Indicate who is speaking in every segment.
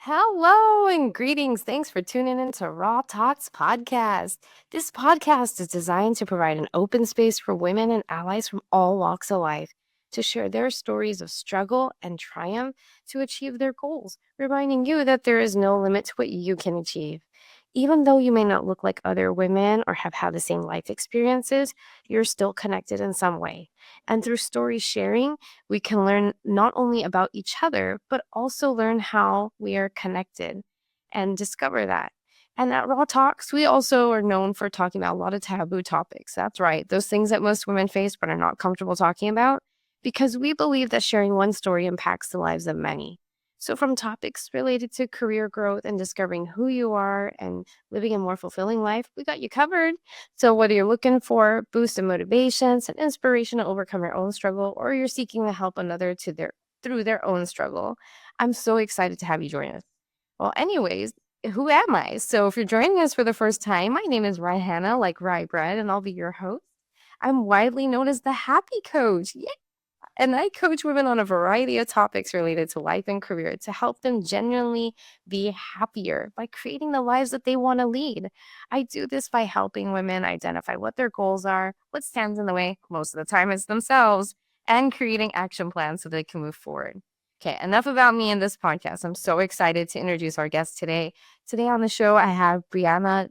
Speaker 1: Hello and greetings. Thanks for tuning in to RAA Talks podcast. This podcast is designed to provide an open space for women and allies from all walks of life to share their stories of struggle and triumph to achieve their goals, reminding you that there is no limit to what you can achieve. Even though you may not look like other women or have had the same life experiences, you're still connected in some way. And through story sharing, we can learn not only about each other, but also learn how we are connected and discover that. And at Raw Talks, we also are known for talking about a lot of taboo topics. That's right, those things that most women face but are not comfortable talking about, because we believe that sharing one story impacts the lives of many. So, from topics related to career growth and discovering who you are and living a more fulfilling life, we got you covered. So, whether you're looking for boost in motivations and inspiration to overcome your own struggle, or you're seeking to help another through their own struggle, I'm so excited to have you join us. Well, anyways, who am I? So, if you're joining us for the first time, my name is Raihana, like rye bread, and I'll be your host. I'm widely known as the Happy Coach. And I coach women on a variety of topics related to life and career to help them genuinely be happier by creating the lives that they want to lead. I do this by helping women identify what their goals are, what stands in the way, most of the time it's themselves, and creating action plans so they can move forward. Okay, enough about me in this podcast. I'm so excited to introduce our guest today. Today on the show, I have Brianna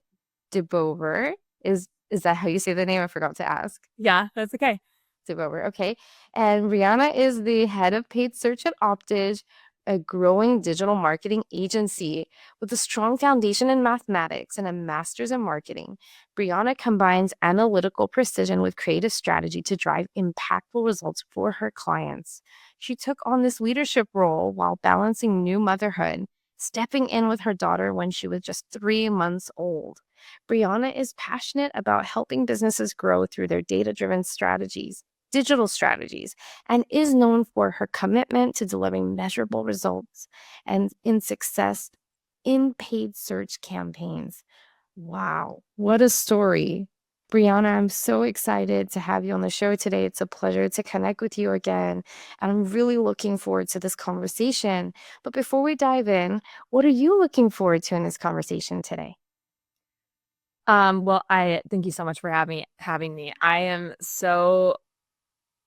Speaker 1: Deboever. Is that how you say the name? I forgot to ask.
Speaker 2: Yeah, that's okay.
Speaker 1: Deboever, okay. And Brianna is the head of paid search at Optidge, a growing digital marketing agency with a strong foundation in mathematics and a master's in marketing. Brianna combines analytical precision with creative strategy to drive impactful results for her clients. She took on this leadership role while balancing new motherhood, stepping in with her daughter when she was just 3 months old. Brianna is passionate about helping businesses grow through their data-driven digital strategies, and is known for her commitment to delivering measurable results and in success in paid search campaigns. Wow, what a story. Brianna, I'm so excited to have you on the show today. It's a pleasure to connect with you again. And I'm really looking forward to this conversation. But before we dive in, what are you looking forward to in this conversation today?
Speaker 2: Well, I thank you so much for having me. I am so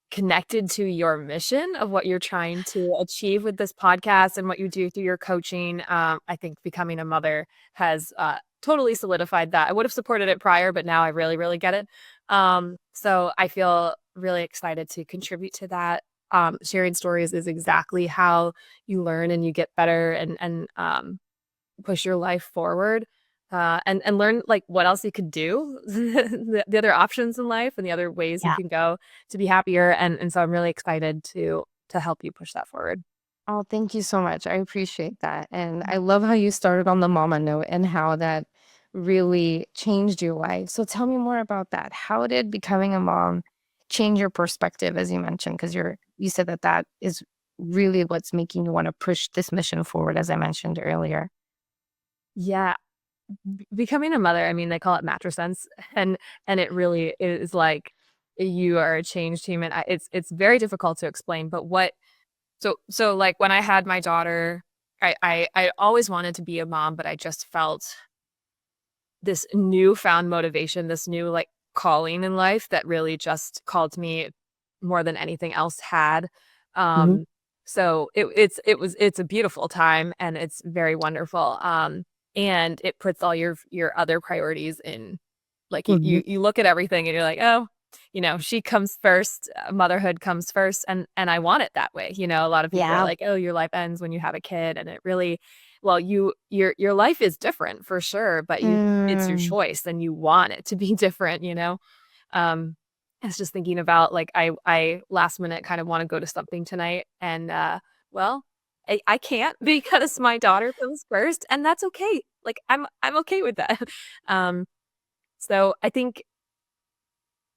Speaker 2: connected to your mission of what you're trying to achieve with this podcast and what you do through your coaching. I think becoming a mother has totally solidified that. I would have supported it prior, but now I really, really get it. So I feel really excited to contribute to that. Sharing stories is exactly how you learn and you get better and push your life forward. And learn like what else you could do, the other options in life and the other ways you
Speaker 1: Yeah.
Speaker 2: can go to be happier. And so I'm really excited to help you push that forward.
Speaker 1: Oh, thank you so much. I appreciate that. And I love how you started on the mama note and how that really changed your life. So tell me more about that. How did becoming a mom change your perspective, as you mentioned? Because you said that that is really what's making you want to push this mission forward, as I mentioned earlier.
Speaker 2: Yeah, becoming a mother, I mean, they call it matrescence, and it really is like you are a changed human. It's very difficult to explain, but so like when I had my daughter, I always wanted to be a mom, but I just felt this newfound motivation, this new like calling in life that really just called to me more than anything else had.
Speaker 1: Hmm.
Speaker 2: Um, so it's a beautiful time and it's very wonderful. And it puts all your other priorities in, like
Speaker 1: Hmm.
Speaker 2: you look at everything and you're like, oh, she comes first, motherhood comes first, and I want it that way. A lot of people are
Speaker 1: Yeah.
Speaker 2: like, oh, your life ends when you have a kid, and it really, well, your life is different for sure, but it's your
Speaker 1: Mm.
Speaker 2: choice and you want it to be different. Um, I was just thinking about like I last minute kind of want to go to something tonight, and well, I can't because my daughter comes first, and that's okay. Like I'm okay with that. Um, so I think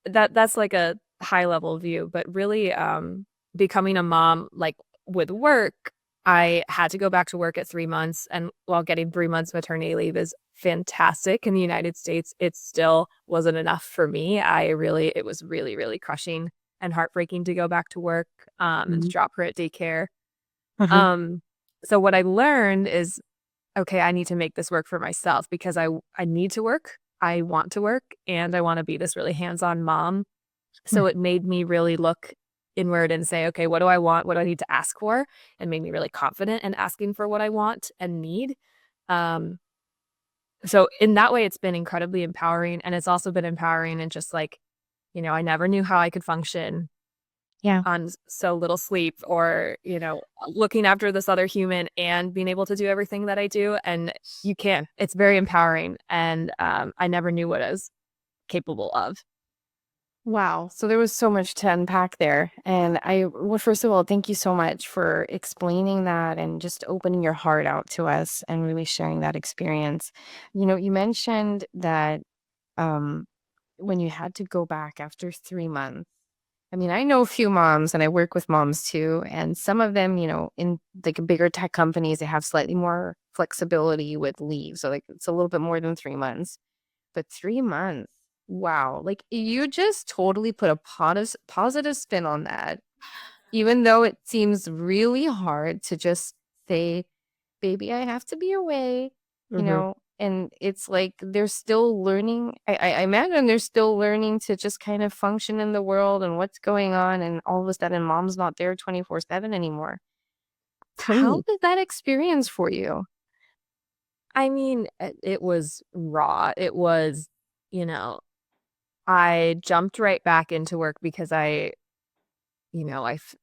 Speaker 2: that's like a high level view, but really becoming a mom, like with work, I had to go back to work at 3 months, and while getting 3 months maternity leave is fantastic in the United States, it still wasn't enough for me. It was really, really crushing and heartbreaking to go back to work and to
Speaker 1: Mhm.
Speaker 2: drop her at daycare.
Speaker 1: Mhm.
Speaker 2: Um, so what I learned is okay, I need to make this work for myself because I need to work, I want to work, and I want to be this really hands-on mom. So it made me really look inward and say, okay, what do I want? What do I need to ask for? And made me really confident in asking for what I want and need. Um, so in that way, it's been incredibly empowering. And it's also been empowering and just like, I never knew how I could function
Speaker 1: Yeah.
Speaker 2: on so little sleep or, looking after this other human and being able to do everything that I do. And you can. It's very empowering. And I never knew what I was capable of.
Speaker 1: Wow. So there was so much to unpack there. And well, first of all, thank you so much for explaining that and just opening your heart out to us and really sharing that experience. You mentioned that um, when you had to go back after 3 months. I mean, I know a few moms and I work with moms too. And some of them, in like bigger tech companies, they have slightly more flexibility with leave. So like it's a little bit more than 3 months. But 3 months, wow. Like you just totally put a positive spin on that, even though it seems really hard to just say, baby, I have to be away,
Speaker 2: Hmm.
Speaker 1: and it's like they're still learning. I imagine they're still learning to just kind of function in the world and what's going on. And all of a sudden, mom's not there 24/7 anymore. How
Speaker 2: Totally.
Speaker 1: was that experience for you?
Speaker 2: I mean, it was raw. It was, you know, I jumped right back into work because you know, I, f-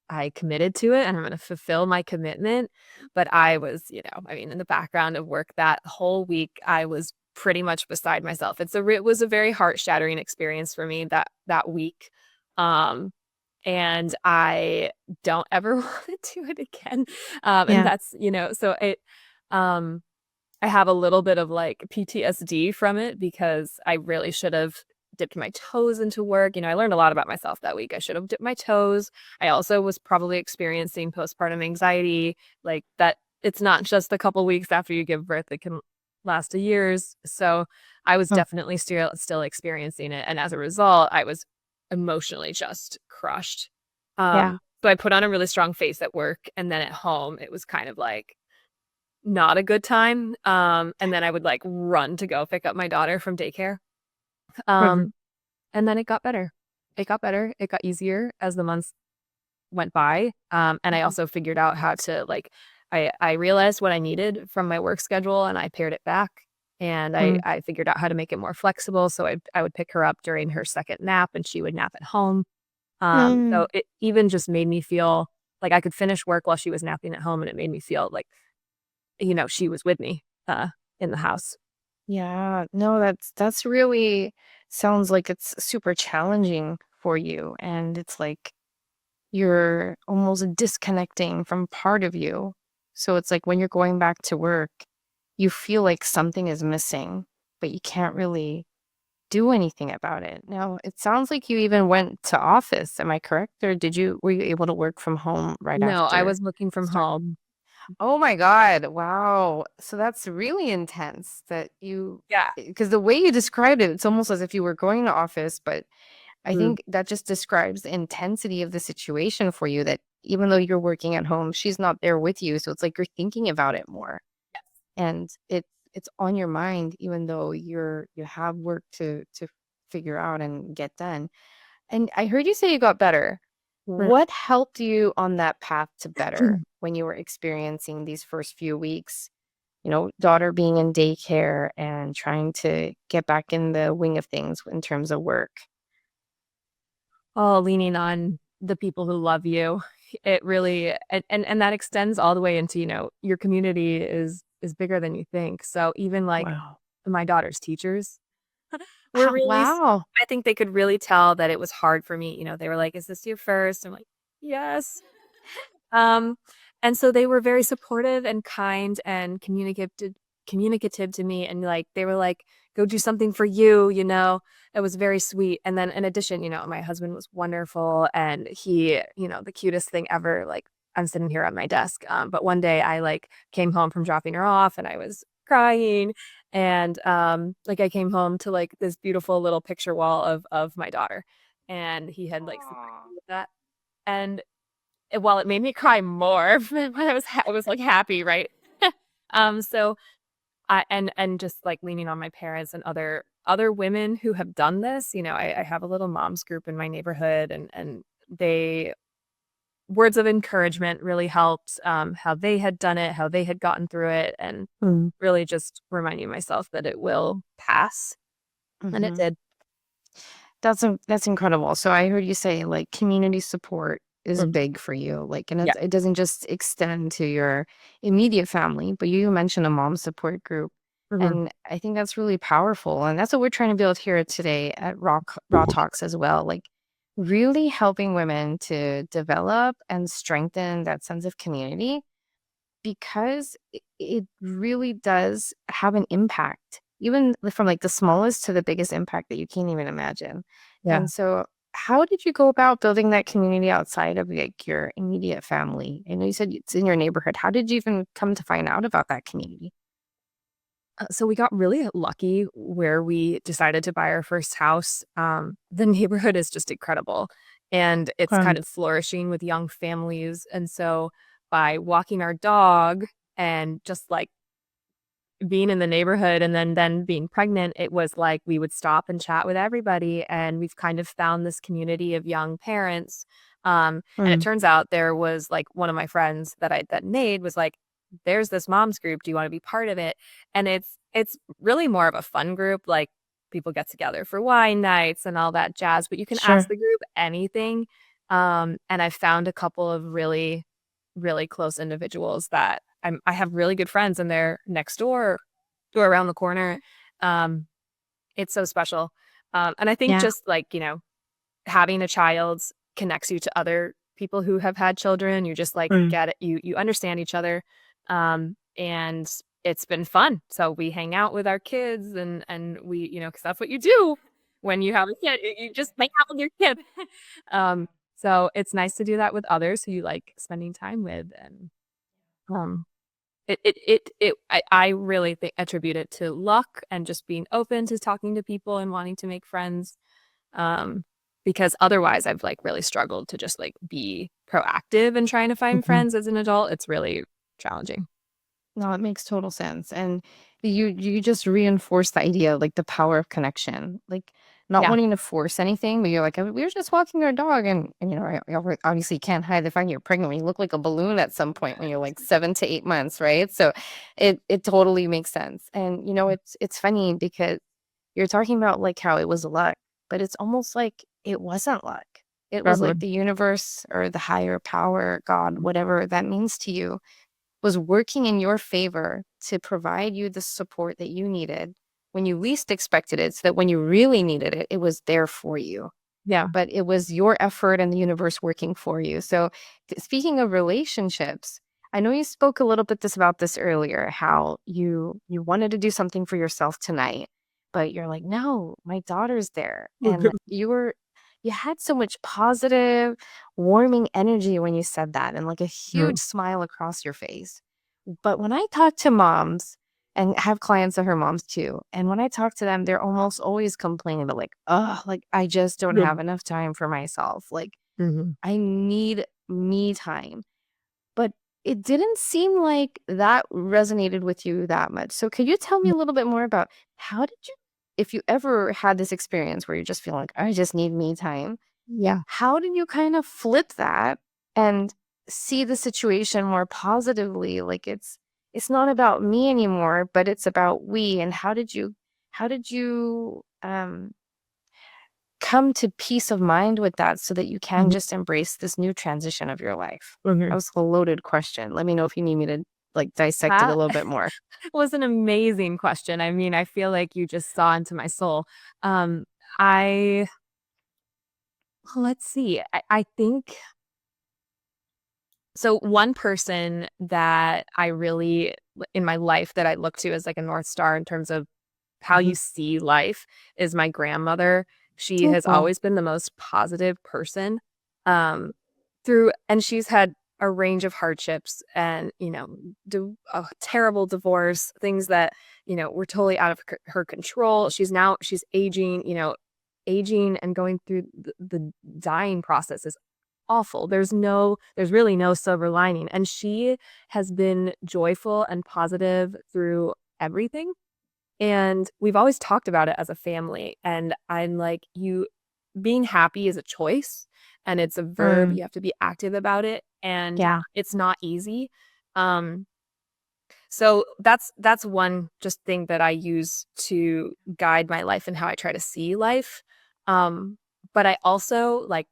Speaker 2: I committed to it and I'm going to fulfill my commitment. But I was, I mean, in the background of work that whole week, I was pretty much beside myself. It was a very heart shattering experience for me that week. Um, and I don't ever want to do it again. And
Speaker 1: Yeah.
Speaker 2: that's, so um, I have a little bit of like PTSD from it because I really should have dipped my toes into work. I learned a lot about myself that week. I should have dipped my toes. I also was probably experiencing postpartum anxiety, like that it's not just a couple weeks after you give birth, it can last a years. So I was
Speaker 1: Oh,
Speaker 2: definitely still experiencing it. And as a result, I was emotionally just crushed.
Speaker 1: yeah.
Speaker 2: So I put on a really strong face at work and then at home it was kind of like not a good time. And then I would like run to go pick up my daughter from daycare.
Speaker 1: Mhm.
Speaker 2: Um, and then it got better. It got better. It got easier as the months went by. And I
Speaker 1: Mhm.
Speaker 2: also figured out how to like, I realized what I needed from my work schedule and I pared it back. And
Speaker 1: Mm.
Speaker 2: I figured out how to make it more flexible. So I would pick her up during her second nap and she would nap at home. So
Speaker 1: Mm.
Speaker 2: it even just made me feel like I could finish work while she was napping at home. And it made me feel like she was with me in the house.
Speaker 1: Yeah, no, that's really sounds like it's super challenging for you. And it's like you're almost disconnecting from part of you. So it's like when you're going back to work, you feel like something is missing, but you can't really do anything about it. Now, it sounds like you even went to office. Am I correct? Or were you able to work from home right
Speaker 2: No, I
Speaker 1: after
Speaker 2: was looking
Speaker 1: it
Speaker 2: from
Speaker 1: started?
Speaker 2: home.
Speaker 1: Oh my God. Wow. So that's really intense that
Speaker 2: Yeah.
Speaker 1: because the way you described it, it's almost as if you were going to office, but I
Speaker 2: Mm.
Speaker 1: think that just describes the intensity of the situation for you that even though you're working at home, she's not there with you. So it's like you're thinking about it more and it's on your mind, even though you have work to figure out and get done. And I heard you say you got better. What helped you on that path to better when you were experiencing these first few weeks? Daughter being in daycare and trying to get back in the wing of things in terms of work.
Speaker 2: Oh, leaning on the people who love you. It really and that extends all the way into, your community is bigger than you think. So even like
Speaker 1: Wow.
Speaker 2: my daughter's teachers were really
Speaker 1: Wow.
Speaker 2: I think they could really tell that it was hard for me. They were like, "Is this you first?" I'm like, "Yes." Um, and so they were very supportive and kind and communicative to me and like they were like, "Go do something for you," you know. It was very sweet. And then in addition, my husband was wonderful and he, the cutest thing ever. Like I'm sitting here at my desk. But one day I like came home from dropping her off and I was crying and like I came home to like this beautiful little picture wall of my daughter and he had like supported
Speaker 1: Aw.
Speaker 2: me with that. And while it made me cry more when I was like happy, right? So and just like leaning on my parents and other women who have done this. I have a little moms group in my neighborhood, and they words of encouragement really helped, how they had done it, how they had gotten through it, and really just reminding myself that it will pass. And it
Speaker 1: Hmm.
Speaker 2: did.
Speaker 1: That's incredible. So I heard you say like community support is
Speaker 2: Mhm.
Speaker 1: big for you. Like, and
Speaker 2: Yeah.
Speaker 1: it doesn't just extend to your immediate family, but you mentioned a mom support group.
Speaker 2: Mhm.
Speaker 1: And I think that's really powerful. And that's what we're trying to build here today at Raw Talks as well. Like really helping women to develop and strengthen that sense of community because it really does have an impact, even from like the smallest to the biggest impact that you can't even imagine.
Speaker 2: Yeah.
Speaker 1: And so, how did you go about building that community outside of like your immediate family? I know you said it's in your neighborhood. How did you even come to find out about that community?
Speaker 2: So we got really lucky where we decided to buy our first house. The neighborhood is just incredible, and it's kind of flourishing with young families. And so by walking our dog and just like being in the neighborhood and then being pregnant, it was like we would stop and chat with everybody, and we've kind of found this community of young parents. And it
Speaker 1: Mm,
Speaker 2: turns out there was like one of my friends that Nate was like, "There's this moms group. Do you want to be part of it?" And it's really more of a fun group. Like people get together for wine nights and all that jazz, but you can ask
Speaker 1: sure.
Speaker 2: the group anything. And I found a couple of really, really close individuals that I have really good friends, and they're next door or around the corner. Um, it's so special. And I think
Speaker 1: Yeah.
Speaker 2: just like, having a child connects you to other people who have had children. You just like
Speaker 1: Mm.
Speaker 2: get it. You understand each other. And it's been fun. So we hang out with our kids, and we, because that's what you do when you have a kid. You just hang out with your kid. So it's nice to do that with others who you like spending time with. And um I really think attribute it to luck and just being open to talking to people and wanting to make friends. Um, because otherwise I've like really struggled to just like be proactive and trying to find
Speaker 1: Mhm.
Speaker 2: friends as an adult. It's really challenging.
Speaker 1: No, it makes total sense. And you just reinforce the idea of like the power of connection. Like not
Speaker 2: Yeah.
Speaker 1: wanting to force anything, but you're like, we were just walking our dog and I obviously can't hide the fact you're pregnant when you look like a balloon at some point when you're like 7 to 8 months, right? So it totally makes sense. And it's funny because you're talking about like how it was luck, but it's almost like it wasn't luck. It was like
Speaker 2: Probably.
Speaker 1: the universe or the higher power, God, whatever that means to you was working in your favor to provide you the support that you needed when you least expected it, so that when you really needed it, it was there for you.
Speaker 2: Yeah.
Speaker 1: But it was your effort and the universe working for you. So, speaking of relationships, I know you spoke a little bit about this earlier, how you wanted to do something for yourself tonight, but you're like, no, my daughter's there, and you had so much positive, warming energy when you said that, and like a huge smile across your face. But when I talk to moms and have clients that are moms too, and when I talk to them, they're almost always complaining about like, oh, like I just don't have enough time for myself. Like
Speaker 2: Mhm.
Speaker 1: I need me time. But it didn't seem like that resonated with you that much. So could you tell me a little bit more about how did you, if you ever had this experience where you just feel like I just need me time,
Speaker 2: Yeah.
Speaker 1: how did you kind of flip that and see the situation more positively? Like it's not about me anymore, but it's about we. And how did you come to peace of mind with that so that you can
Speaker 2: Mhm.
Speaker 1: just embrace this new transition of your life? That
Speaker 2: Mhm.
Speaker 1: was a loaded question. Let me know if you need me to like dissect it a
Speaker 2: That
Speaker 1: little bit more.
Speaker 2: was an amazing question. I mean, I feel like you just saw into my soul. I Let's see. I think so. One person that I really in my life that I look to as like a North Star in terms of how
Speaker 1: Mhm.
Speaker 2: you see life is my grandmother. She has
Speaker 1: Oh,
Speaker 2: always been the most positive person, um, and she's had a range of hardships and, a terrible divorce, things that, were totally out of her control. She's aging, aging and going through the dying process is awful. There's really no silver lining. And she has been joyful and positive through everything. And we've always talked about it as a family. And I'm like, being happy is a choice and it's a verb.
Speaker 1: Mm,
Speaker 2: You have to be active about it. And
Speaker 1: yeah.
Speaker 2: it's not easy. Um, so that's one just thing that I use to guide my life and how I try to see life. But I also like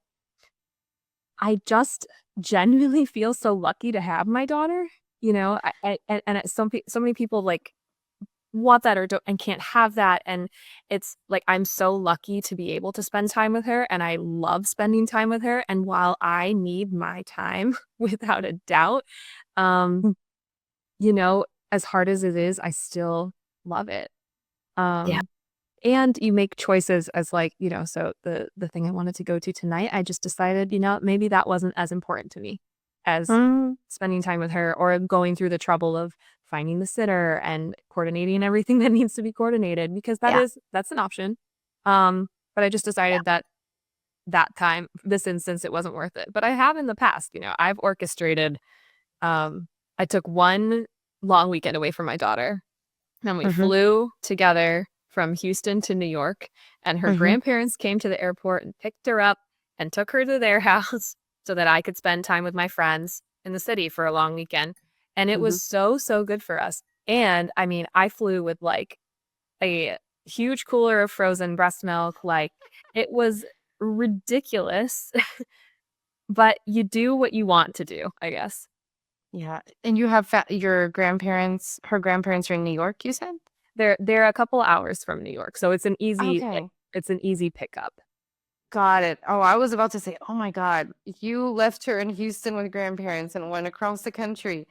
Speaker 2: I just genuinely feel so lucky to have my daughter. You know, so many people like want that or don't and can't have that. And it's like I'm so lucky to be able to spend time with her and I love spending time with her. And while I need my time without a doubt, um,
Speaker 1: Mm,
Speaker 2: you know, as hard as it is, I still love it.
Speaker 1: yeah.
Speaker 2: Um, and you make choices as like, so the thing I wanted to go to tonight, I just decided, maybe that wasn't as important to me as
Speaker 1: Mm,
Speaker 2: spending time with her or going through the trouble of finding the sitter and coordinating everything that needs to be coordinated because
Speaker 1: yeah.
Speaker 2: that's an option. But I just decided that this instance, it wasn't worth it. But I have in the past, I've orchestrated, I took one long weekend away from my daughter and we
Speaker 1: Hmm.
Speaker 2: flew together from Houston to New York, and her
Speaker 1: Hmm.
Speaker 2: grandparents came to the airport and picked her up and took her to their house so that I could spend time with my friends in the city for a long weekend. And it
Speaker 1: Hmm.
Speaker 2: was so, so good for us. And I mean, I flew with like a huge cooler of frozen breast milk. Like it was ridiculous, but you do what you want to do, I guess.
Speaker 1: Yeah. And you have your grandparents, her grandparents are in New York, you said?
Speaker 2: They're a couple hours from New York, so
Speaker 1: Okay.
Speaker 2: it's an easy pickup.
Speaker 1: Got it. Oh, I was about to say, oh my God, you left her in Houston with grandparents and went across the country.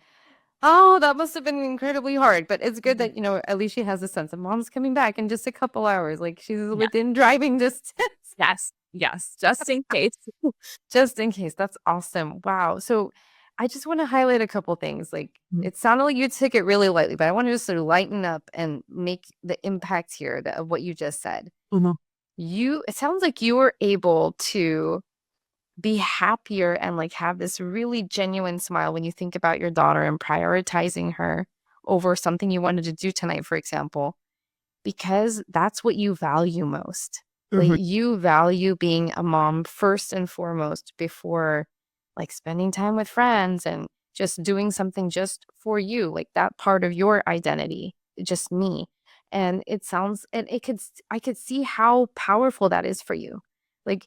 Speaker 1: Oh, that must have been incredibly hard. But it's good
Speaker 2: Mhm.
Speaker 1: that, at least she has a sense of mom's coming back in just a couple hours. Like she's
Speaker 2: Yeah.
Speaker 1: within driving distance.
Speaker 2: Yes. Yes. Just in case.
Speaker 1: Just in case. That's awesome. Wow. So I just want to highlight a couple things. Like
Speaker 2: Mhm.
Speaker 1: it sounded like you took it really lightly, but I want to just sort of lighten up and make the impact here of what you just said.
Speaker 2: Mhm.
Speaker 1: It sounds like you were able to be happier and like have this really genuine smile when you think about your daughter and prioritizing her over something you wanted to do tonight, for example, because that's what you value most. Like
Speaker 2: Mhm.
Speaker 1: you value being a mom first and foremost before like spending time with friends and just doing something just for you, like that part of your identity, just me. And it sounds and I could see how powerful that is for you. Like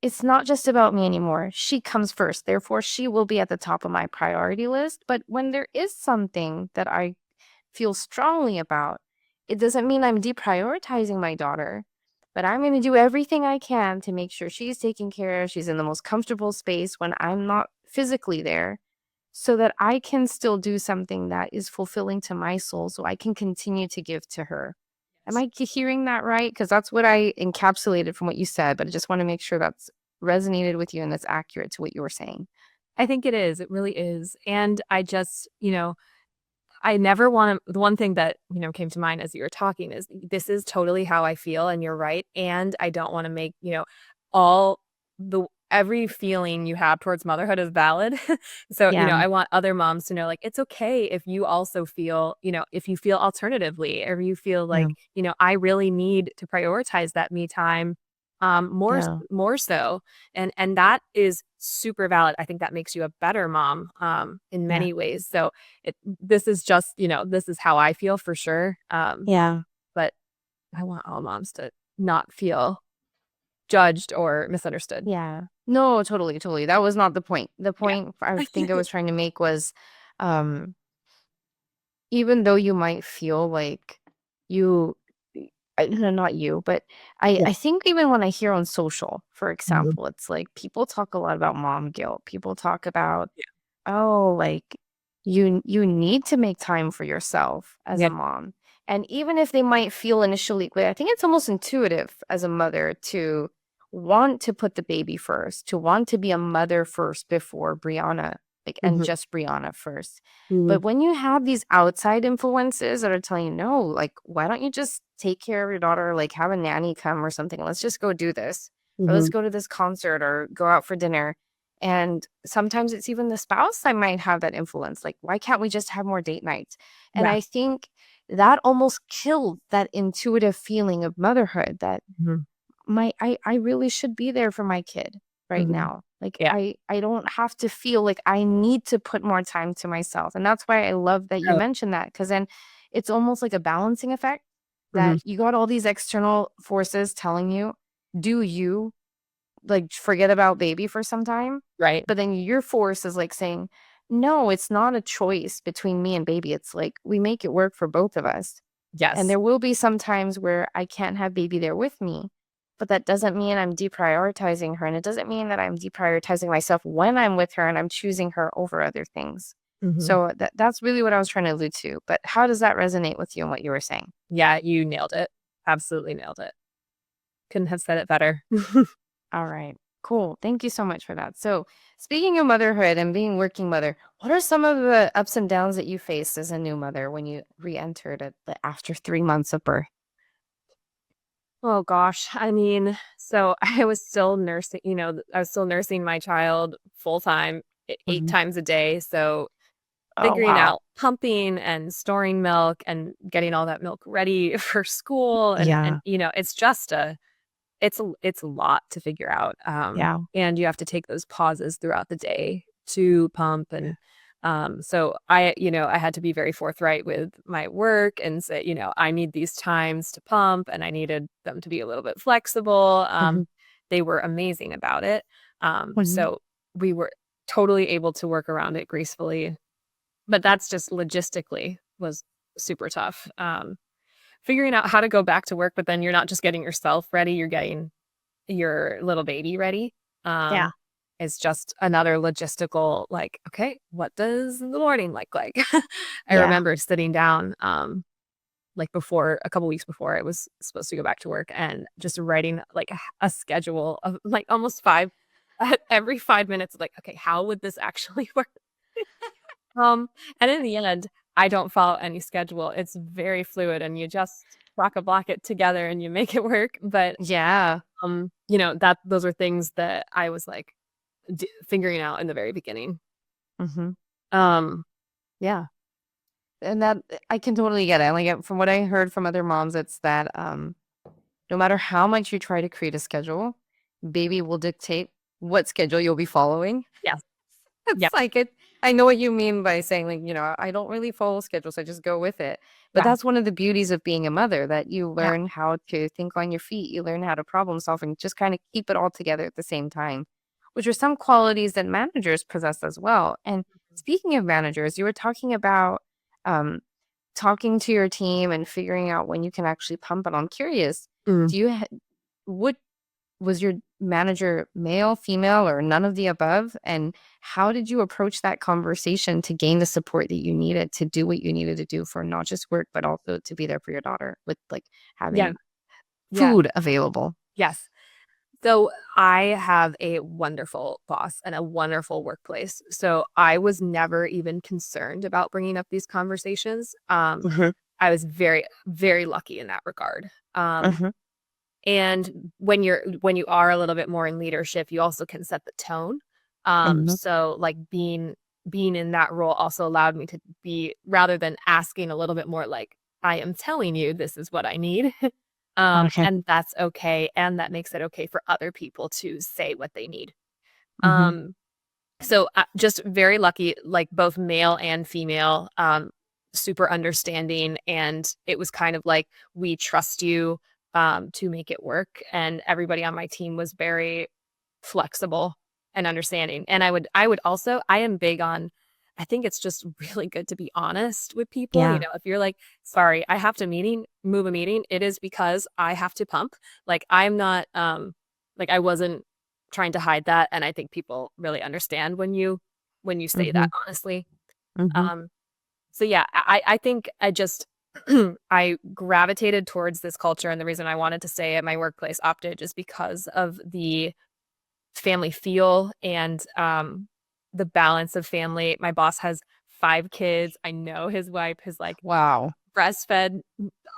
Speaker 1: it's not just about me anymore. She comes first. Therefore, she will be at the top of my priority list. But when there is something that I feel strongly about, it doesn't mean I'm deprioritizing my daughter, but I'm going to do everything I can to make sure she's taken care of. She's in the most comfortable space when I'm not physically there so that I can still do something that is fulfilling to my soul so I can continue to give to her. Am I hearing that right? Because that's what I encapsulated from what you said, but I just want to make sure that's resonated with you and that's accurate to what you were saying.
Speaker 2: I think it is. It really is. And I just, I never want to. The one thing that, came to mind as you were talking is this is totally how I feel. And you're right. And I don't want to make, all every feeling you have towards motherhood is valid. So,
Speaker 1: Yeah.
Speaker 2: I want other moms to know like it's okay if you also feel, if you feel alternatively or you feel
Speaker 1: Yeah.
Speaker 2: like, I really need to prioritize that me time
Speaker 1: Yeah.
Speaker 2: more so and that is super valid. I think that makes you a better mom in
Speaker 1: Yeah.
Speaker 2: many ways. So this is just, this is how I feel for sure.
Speaker 1: Yeah.
Speaker 2: But I want all moms to not feel judged or misunderstood.
Speaker 1: Yeah. No, totally, totally. That was not the point. The
Speaker 2: Yeah.
Speaker 1: point I think I was trying to make was um even though you might feel like you no, not you, but
Speaker 2: Yeah.
Speaker 1: I think even when I hear on social, for
Speaker 2: Mhm.
Speaker 1: example, it's like people talk a lot about mom guilt. People talk about,
Speaker 2: Yeah.
Speaker 1: oh, like you need to make time for yourself as a
Speaker 2: Yeah.
Speaker 1: mom. And even if they might feel initially, but I think it's almost intuitive as a mother to want to put the baby first, to want to be a mother first before Brianna, like and
Speaker 2: Mhm.
Speaker 1: just Brianna first.
Speaker 2: Mhm.
Speaker 1: But when you have these outside influences that are telling you, no, like, why don't you just take care of your daughter? Like, have a nanny come or something. Let's just go do this. Or let's
Speaker 2: Mhm.
Speaker 1: go to this concert or go out for dinner. And sometimes it's even the spouse that might have that influence. Like, why can't we just have more date nights? And
Speaker 2: Yeah.
Speaker 1: I think that almost killed that intuitive feeling of motherhood that
Speaker 2: Mhm.
Speaker 1: I really should be there for my kid right
Speaker 2: Mhm.
Speaker 1: now. Like,
Speaker 2: Yeah.
Speaker 1: I don't have to feel like I need to put more time to myself. And that's why I love that you
Speaker 2: Oh.
Speaker 1: mentioned that, because then it's almost like a balancing effect
Speaker 2: Mhm.
Speaker 1: that you got all these external forces telling you, do you like forget about baby for some time?
Speaker 2: Right.
Speaker 1: But then your force is like saying, no, it's not a choice between me and baby. It's like we make it work for both of us. And
Speaker 2: Yes.
Speaker 1: there will be some times where I can't have baby there with me, but that doesn't mean I'm deprioritizing her. And it doesn't mean that I'm deprioritizing myself when I'm with her and I'm choosing her over other things.
Speaker 2: Mhm.
Speaker 1: So that's really what I was trying to allude to. But how does that resonate with you and what you were saying?
Speaker 2: Yeah, you nailed it. Absolutely nailed it. Couldn't have said it better.
Speaker 1: All right. Cool. Thank you so much for that. So, speaking of motherhood and being working mother, what are some of the ups and downs that you faced as a new mother when you re-entered after 3 months of birth?
Speaker 2: Oh gosh. I mean, so I was still nursing, I was still nursing my child full time, 8
Speaker 1: Mhm.
Speaker 2: times a day. So
Speaker 1: Oh,
Speaker 2: figuring
Speaker 1: wow.
Speaker 2: out pumping and storing milk and getting all that milk ready for school and
Speaker 1: Yeah.
Speaker 2: it's just it's a lot to figure out,
Speaker 1: Yeah.
Speaker 2: and you have to take those pauses throughout the day to pump
Speaker 1: Yeah.
Speaker 2: so I had to be very forthright with my work and say, I need these times to pump, and I needed them to be a little bit flexible.
Speaker 1: Mhm.
Speaker 2: They were amazing about it.
Speaker 1: Mhm.
Speaker 2: So we were totally able to work around it gracefully, but that's just logistically was super tough. Figuring out how to go back to work, but then you're not just getting yourself ready, you're getting your little baby ready,
Speaker 1: Yeah.
Speaker 2: is just another logistical, like, okay, what does the morning look like? I
Speaker 1: Yeah.
Speaker 2: remember sitting down, like before a couple weeks before I was supposed to go back to work and just writing like a schedule of like almost every 5 minutes, like, okay, how would this actually work? Um, and in the end, I don't follow any schedule. It's very fluid and you just rock a block it together and you make it work. But
Speaker 1: Yeah.
Speaker 2: that those are things that I was like figuring out in the very beginning.
Speaker 1: Mhm.
Speaker 2: Um,
Speaker 1: Yeah. And that I can totally get it. Like, from what I heard from other moms, it's that no matter how much you try to create a schedule, baby will dictate what schedule you'll be following.
Speaker 2: yeah,
Speaker 1: It's
Speaker 2: yep,
Speaker 1: like it I know what you mean by saying, like, I don't really follow schedules, I just go with it. But
Speaker 2: yeah,
Speaker 1: that's one of the beauties of being a mother, that you
Speaker 2: yeah,
Speaker 1: learn how to think on your feet, you learn how to problem solve and just kind of keep it all together at the same time, which are some qualities that managers possess as well. And speaking of managers, you were talking about um, talking to your team and figuring out when you can actually pump it. I'm curious,
Speaker 2: mm,
Speaker 1: do you what was your manager male, female, or none of the above? And how did you approach that conversation to gain the support that you needed to do what you needed to do for not just work, but also to be there for your daughter with like
Speaker 2: yeah,
Speaker 1: having
Speaker 2: yeah,
Speaker 1: food available?
Speaker 2: yes. So I have a wonderful boss and a wonderful workplace. So I was never even concerned about bringing up these conversations.
Speaker 1: Mhm.
Speaker 2: I was very, very lucky in that regard.
Speaker 1: Mhm.
Speaker 2: And when you are a little bit more in leadership, you also can set the tone.
Speaker 1: Mhm.
Speaker 2: So like being in that role also allowed me to be, rather than asking a little bit more, like, I am telling you this is what I need.
Speaker 1: Okay.
Speaker 2: And that's okay. And that makes it okay for other people to say what they need.
Speaker 1: Mhm.
Speaker 2: Um, so just very lucky, like both male and female, super understanding. And it was kind of like, we trust you to make it work. And everybody on my team was very flexible and understanding. And I am big on, I think it's just really good to be honest with people.
Speaker 1: Yeah.
Speaker 2: If you're like, sorry, I have to move a meeting, it is because I have to pump. Like, I'm not, like, I wasn't trying to hide that. And I think people really understand when you say that
Speaker 1: Mhm.
Speaker 2: honestly.
Speaker 1: Mhm.
Speaker 2: Um, so yeah, I think I just I gravitated towards this culture, and the reason I wanted to stay at my workplace, Optidge, is because of the family feel and the balance of family. My boss has 5 kids. I know his wife has like
Speaker 1: Wow.
Speaker 2: breastfed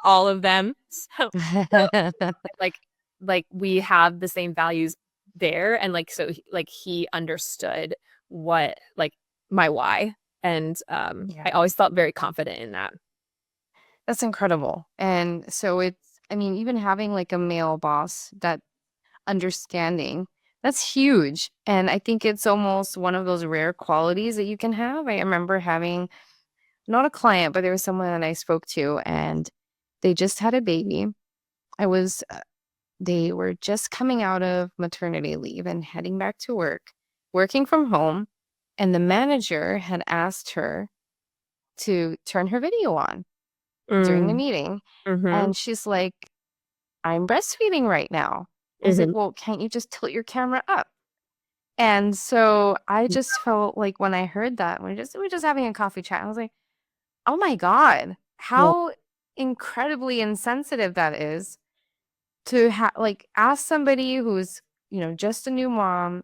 Speaker 2: all of them. So like we have the same values there, and like so like he understood what like my why, and I
Speaker 1: Yeah.
Speaker 2: always felt very confident in that.
Speaker 1: That's incredible. And so I mean, even having like a male boss that understanding, that's huge. And I think it's almost one of those rare qualities that you can have. I remember having not a client, but there was someone that I spoke to and they just had a baby. I was They were just coming out of maternity leave and heading back to work, working from home, and the manager had asked her to turn her video on during the
Speaker 2: Mm,
Speaker 1: meeting.
Speaker 2: mhm,
Speaker 1: And she's like, I'm breastfeeding right now. I was like,
Speaker 2: mhm.
Speaker 1: well, can't you just tilt your camera up? And so I just felt like when I heard that, we were just having a coffee chat, I was like, oh my God,
Speaker 2: Yeah,
Speaker 1: how incredibly insensitive that is to like ask somebody who's, just a new mom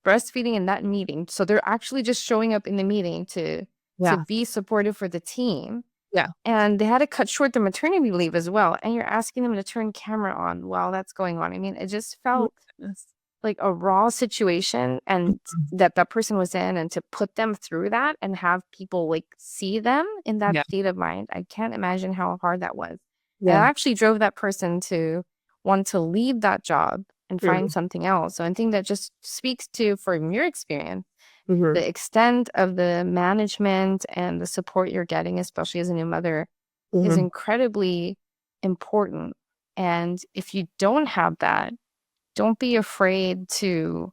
Speaker 1: breastfeeding in that meeting. So they're actually just showing up in the meeting to
Speaker 2: yeah,
Speaker 1: be supportive for the team.
Speaker 2: yeah.
Speaker 1: And they had to cut short the maternity leave as well. And you're asking them to turn camera on while that's going on. I mean, it just
Speaker 2: Oh my
Speaker 1: felt
Speaker 2: goodness.
Speaker 1: like a raw situation and
Speaker 2: Mhm.
Speaker 1: that person was in, and to put them through that and have people like see them in that
Speaker 2: Yeah,
Speaker 1: state of mind. I can't imagine how hard that was. And it
Speaker 2: yeah.
Speaker 1: actually drove that person to want to leave that job and find
Speaker 2: Mhm,
Speaker 1: something else. So I think that just speaks to, from your experience,
Speaker 2: mhm.
Speaker 1: the extent of the management and the support you're getting, especially as a new mother, is
Speaker 2: Mhm.
Speaker 1: incredibly important. And if you don't have that, don't be afraid to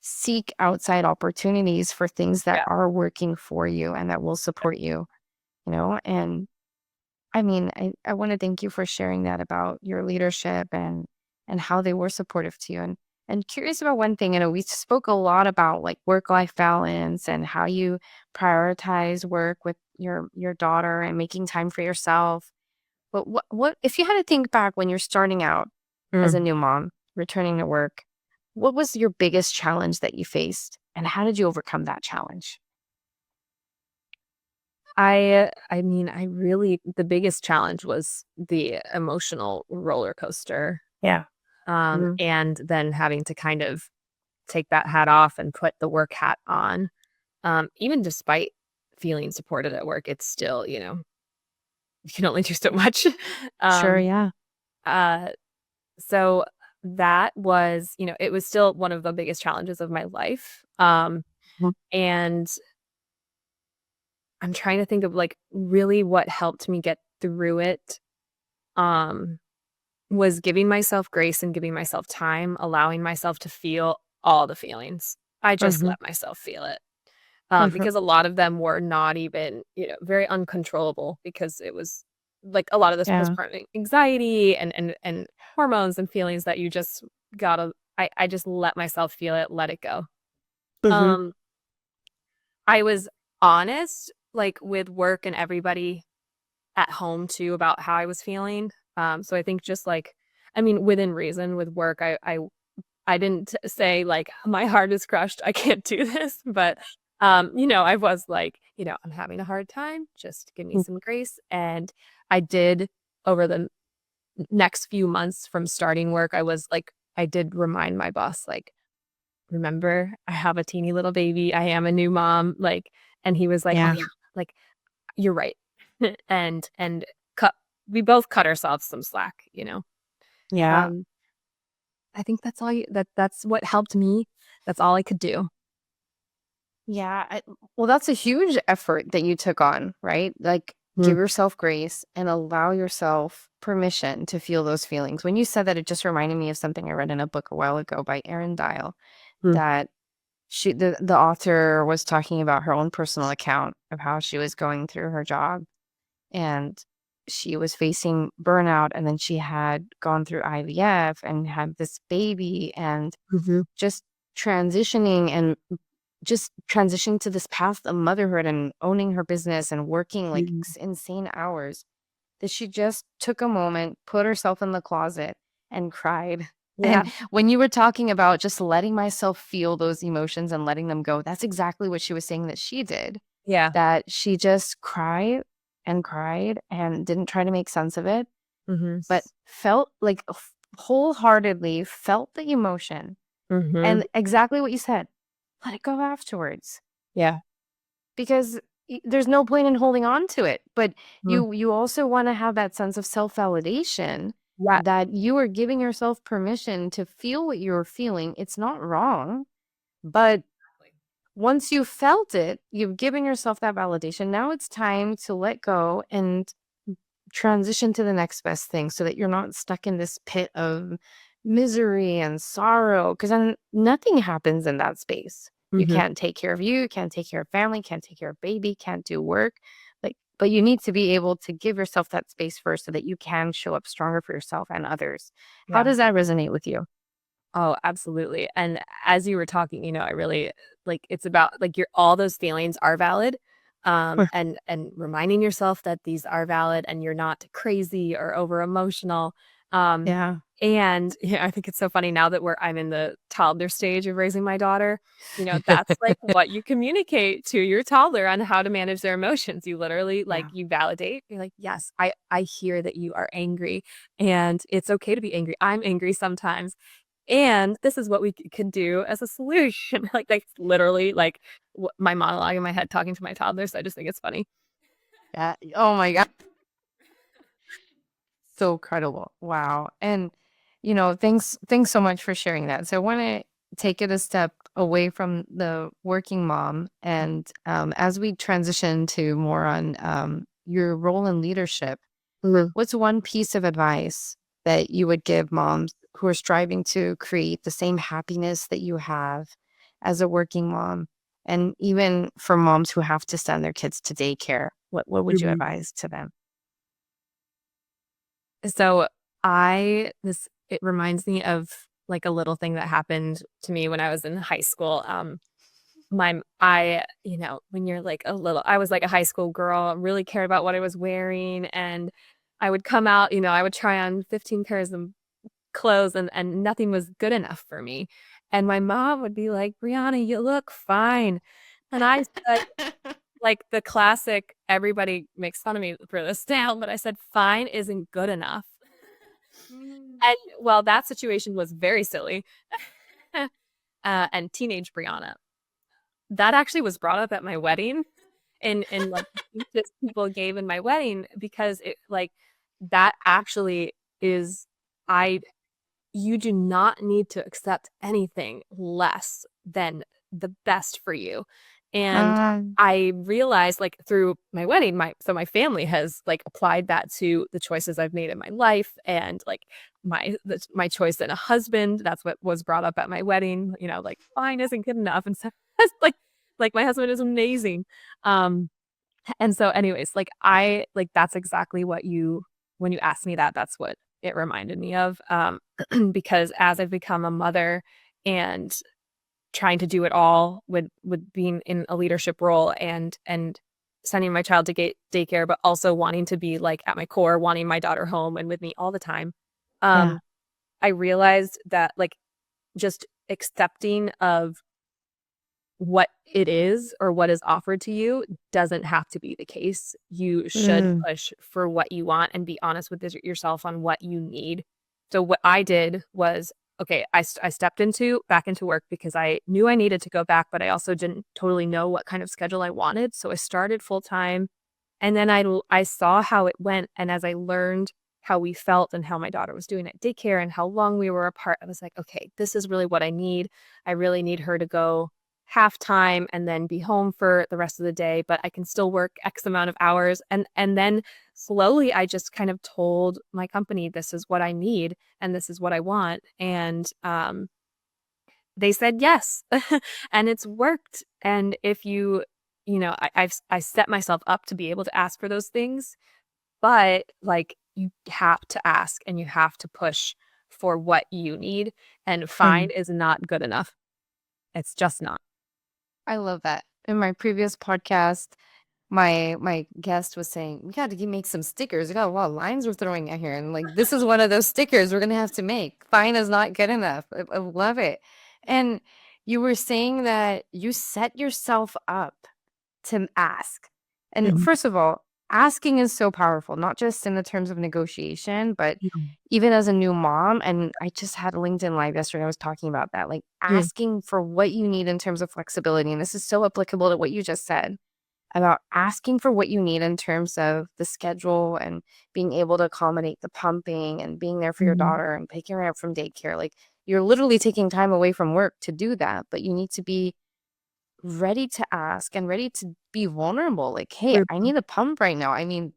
Speaker 1: seek outside opportunities for things that
Speaker 2: Yeah.
Speaker 1: are working for you and that will support you, And I mean, I want to thank you for sharing that about your leadership and how they were supportive to you. And curious about one thing, we spoke a lot about like work-life balance and how you prioritize work with your daughter and making time for yourself. But what if you had to think back when you're starting out as a
Speaker 2: Mm.
Speaker 1: new mom, returning to work, what was your biggest challenge that you faced and how did you overcome that challenge?
Speaker 2: I mean, I really the biggest challenge was the emotional roller coaster,
Speaker 1: Yeah. Mhm.
Speaker 2: and then having to kind of take that hat off and put the work hat on. Even despite feeling supported at work, it's still, you can only do so much.
Speaker 1: Sure,
Speaker 2: Um,
Speaker 1: yeah.
Speaker 2: uh, so that was, it was still one of the biggest challenges of my life.
Speaker 1: Mhm.
Speaker 2: And I'm trying to think of like really what helped me get through it. Um, was giving myself grace and giving myself time, allowing myself to feel all the feelings. I just
Speaker 1: Mhm.
Speaker 2: let myself feel it.
Speaker 1: Mhm.
Speaker 2: Because a lot of them were not even, very uncontrollable because it was like a lot of this
Speaker 1: Yeah.
Speaker 2: postpartum anxiety and hormones and feelings that you just gotta I just let myself feel it, let it go.
Speaker 1: Mhm.
Speaker 2: Um, I was honest, like, with work and everybody at home too about how I was feeling. So I think just like I mean, within reason with work, I didn't say like my heart is crushed. I can't do this, but I was like, I'm having a hard time. Just give me
Speaker 1: Mm.
Speaker 2: some grace. And I did over the next few months from starting work, I did remind my boss, like, remember, I have a teeny little baby. I am a new mom. Like, and he was like, oh
Speaker 1: Yeah.
Speaker 2: yeah, like you're right. and cut we both cut ourselves some slack.
Speaker 1: Yeah.
Speaker 2: Um, I think that's all that's what helped me. That's all I could do.
Speaker 1: Yeah. Well, that's a huge effort that you took on, right? Like,
Speaker 2: Mm,
Speaker 1: give yourself grace and allow yourself permission to feel those feelings. When you said that, it just reminded me of something I read in a book a while ago by Erin Dial
Speaker 2: mm,
Speaker 1: that the author was talking about her own personal account of how she was going through her job and she was facing burnout, and then she had gone through IVF and had this baby and
Speaker 2: mhm,
Speaker 1: just transitioning and just transitioning to this path of motherhood and owning her business and working like
Speaker 2: mhm.
Speaker 1: insane hours, that she just took a moment, put herself in the closet and cried.
Speaker 2: Yeah,
Speaker 1: And when you were talking about just letting myself feel those emotions and letting them go, that's exactly what she was saying that she did.
Speaker 2: yeah,
Speaker 1: That she just cried and didn't try to make sense of it,
Speaker 2: mhm,
Speaker 1: but felt like wholeheartedly felt the emotion,
Speaker 2: Mm-hmm.
Speaker 1: And exactly what you said, let it go afterwards.
Speaker 2: Yeah.
Speaker 1: Because there's no point in holding on to it. But
Speaker 2: Mm.
Speaker 1: you also want to have that sense of self-validation
Speaker 2: Yeah.
Speaker 1: that you are giving yourself permission to feel what you're feeling. It's not wrong, but once you've felt it, you've given yourself that validation. Now it's time to let go and transition to the next best thing so that you're not stuck in this pit of misery and sorrow, because then nothing happens in that space. You
Speaker 2: Mm-hmm.
Speaker 1: can't take care of you, can't take care of family, can't take care of baby, can't do work. Like, but you need to be able to give yourself that space first so that you can show up stronger for yourself and others. How
Speaker 2: Yeah.
Speaker 1: does that resonate with you?
Speaker 2: Oh, absolutely. And as you were talking, I really like it's about like your all those feelings are valid. And reminding yourself that these are valid and you're not crazy or over emotional. Um
Speaker 1: Yeah.
Speaker 2: and yeah, I think it's so funny now that I'm in the toddler stage of raising my daughter. That's like what you communicate to your toddler on how to manage their emotions. You literally like
Speaker 1: Yeah.
Speaker 2: you validate. You're like, yes, I hear that you are angry and it's okay to be angry. I'm angry sometimes. And this is what we can do as a solution. Like that's literally like my monologue in my head talking to my toddler. So I just think it's funny.
Speaker 1: Yeah. Oh my God. So credible. Wow. And thanks so much for sharing that. So I want to take it a step away from the working mom, and as we transition to more on your role in leadership,
Speaker 2: Mhm.
Speaker 1: what's one piece of advice that you would give moms who are striving to create the same happiness that you have as a working mom, and even for moms who have to send their kids to daycare? What would you
Speaker 2: Mhm.
Speaker 1: advise to them?
Speaker 2: So it reminds me of like a little thing that happened to me when I was in high school. When you're like I was like a high school girl, really cared about what I was wearing. And I would come out, I would try on 15 pairs of clothes and nothing was good enough for me. And my mom would be like, Brianna, you look fine. And I said, like the classic, everybody makes fun of me for this now, but I said, fine isn't good enough.
Speaker 1: Mm.
Speaker 2: And well, that situation was very silly. And teenage Brianna. That actually was brought up at my wedding and like the speeches people gave in my wedding because it like that actually is I you do not need to accept anything less than the best for you. And
Speaker 1: Um,
Speaker 2: I realized like through my wedding, my family has like applied that to the choices I've made in my life and like my choice in a husband. That's what was brought up at my wedding, like fine isn't good enough. And so like my husband is amazing. Um and so anyways, like I like that's exactly what you when you asked me that, that's what it reminded me of. Because as I've become a mother and trying to do it all with being in a leadership role and sending my child to daycare, but also wanting to be like at my core, wanting my daughter home and with me all the time.
Speaker 1: yeah.
Speaker 2: Um, I realized that like just accepting of what it is or what is offered to you doesn't have to be the case. You should
Speaker 1: Mm.
Speaker 2: push for what you want and be honest with yourself on what you need. So what I did was, okay, I stepped back into work because I knew I needed to go back, but I also didn't totally know what kind of schedule I wanted. So I started full time and then I saw how it went. And as I learned how we felt and how my daughter was doing at daycare and how long we were apart, I was like, okay, this is really what I need. I really need her to go half time and then be home for the rest of the day, but I can still work X amount of hours. And then slowly I just kind of told my company, this is what I need and this is what I want. And they said yes. And it's worked. And if I set myself up to be able to ask for those things, but like you have to ask and you have to push for what you need. And fine
Speaker 1: Mhm.
Speaker 2: is not good enough. It's just not.
Speaker 1: I love that. In my previous podcast, my guest was saying we got to make some stickers. We got a lot of lines we're throwing out here, and like this is one of those stickers we're gonna have to make. Fine is not good enough. I love it. And you were saying that you set yourself up to ask. And
Speaker 2: Mhm.
Speaker 1: first of all, asking is so powerful, not just in the terms of negotiation, but
Speaker 2: Mm.
Speaker 1: even as a new mom. And I just had a LinkedIn Live yesterday. I was talking about that, like
Speaker 2: Mm.
Speaker 1: asking for what you need in terms of flexibility. And this is so applicable to what you just said about asking for what you need in terms of the schedule and being able to accommodate the pumping and being there for your
Speaker 2: Mhm.
Speaker 1: daughter and picking her up from daycare. Like you're literally taking time away from work to do that, but you need to be ready to ask and ready to be vulnerable. Like, hey, I
Speaker 2: Mhm.
Speaker 1: need a pump right now. I mean,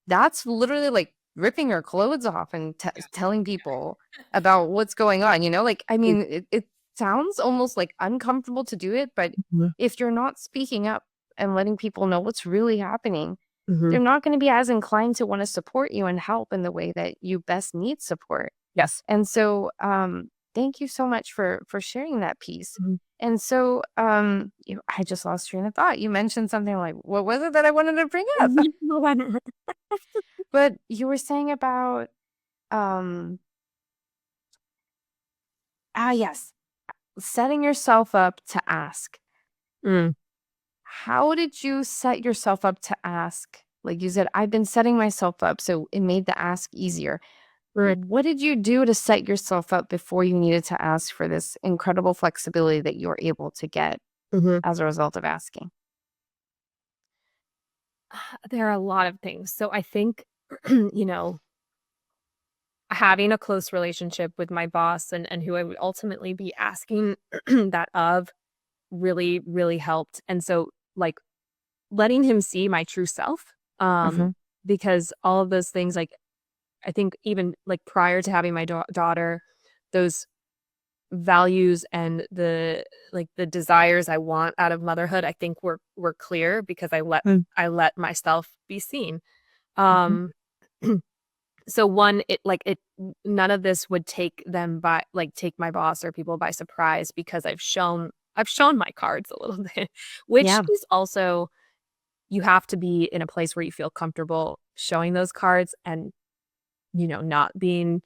Speaker 1: that's literally like ripping her clothes off and telling people about what's going on, you know? Like, I mean, it sounds almost like uncomfortable to do it, but
Speaker 2: Mhm.
Speaker 1: if you're not speaking up and letting people know what's really happening, they're
Speaker 2: Mhm.
Speaker 1: not going to be as inclined to want to support you and help in the way that you best need support.
Speaker 2: Yes.
Speaker 1: And so, thank you so much for sharing that piece.
Speaker 2: Mhm.
Speaker 1: And so, I just lost train of thought. You mentioned something like, what was it that I wanted to bring up? But you were saying about, um, yes, setting yourself up to ask.
Speaker 2: Mm.
Speaker 1: How did you set yourself up to ask? Like you said, I've been setting myself up, so it made the ask easier.
Speaker 2: Right.
Speaker 1: What did you do to set yourself up before you needed to ask for this incredible flexibility that you're able to get
Speaker 2: Mhm.
Speaker 1: as a result of asking?
Speaker 2: There are a lot of things. So I think, you know, having a close relationship with my boss and who I would ultimately be asking that of really, really helped. And so, like, letting him see my true self,
Speaker 1: Mhm.
Speaker 2: because all of those things, like, I think even, like, prior to having my daughter, those values and the desires I want out of motherhood, I think were clear because
Speaker 1: Mm.
Speaker 2: I let myself be seen.
Speaker 1: Mhm.
Speaker 2: Um, so one, none of this would take them by like, take my boss or people by surprise because I've shown my cards a little bit, which
Speaker 1: Yeah.
Speaker 2: is also you have to be in a place where you feel comfortable showing those cards and, not being,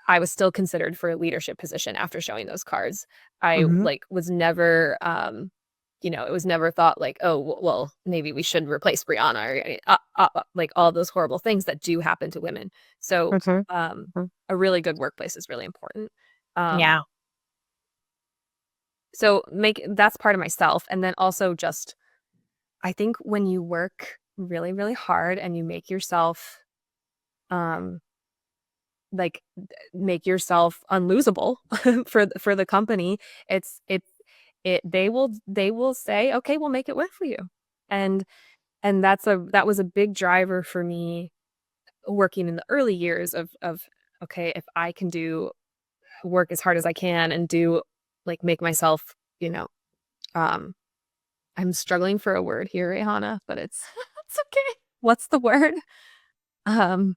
Speaker 2: I was still considered for a leadership position after showing those cards. I,
Speaker 1: Mhm.
Speaker 2: like, was never, it was never thought like, "Oh, well, maybe we should replace Brianna," or, like, all those horrible things that do happen to women. So,
Speaker 1: Mhm.
Speaker 2: um,
Speaker 1: Mhm.
Speaker 2: a really good workplace is really important. Um,
Speaker 1: Yeah.
Speaker 2: so make that's part of myself, and then also just I think when you work really, really hard and you make yourself, um like, make yourself unlosable for the company, it's it it they will say, "Okay, we'll make it work for you." And that was a big driver for me working in the early years of, "Okay, if I can do work as hard as I can and do like, make myself," you know, um I'm struggling for a word here, Raihana, but it's it's okay. What's the word? Um,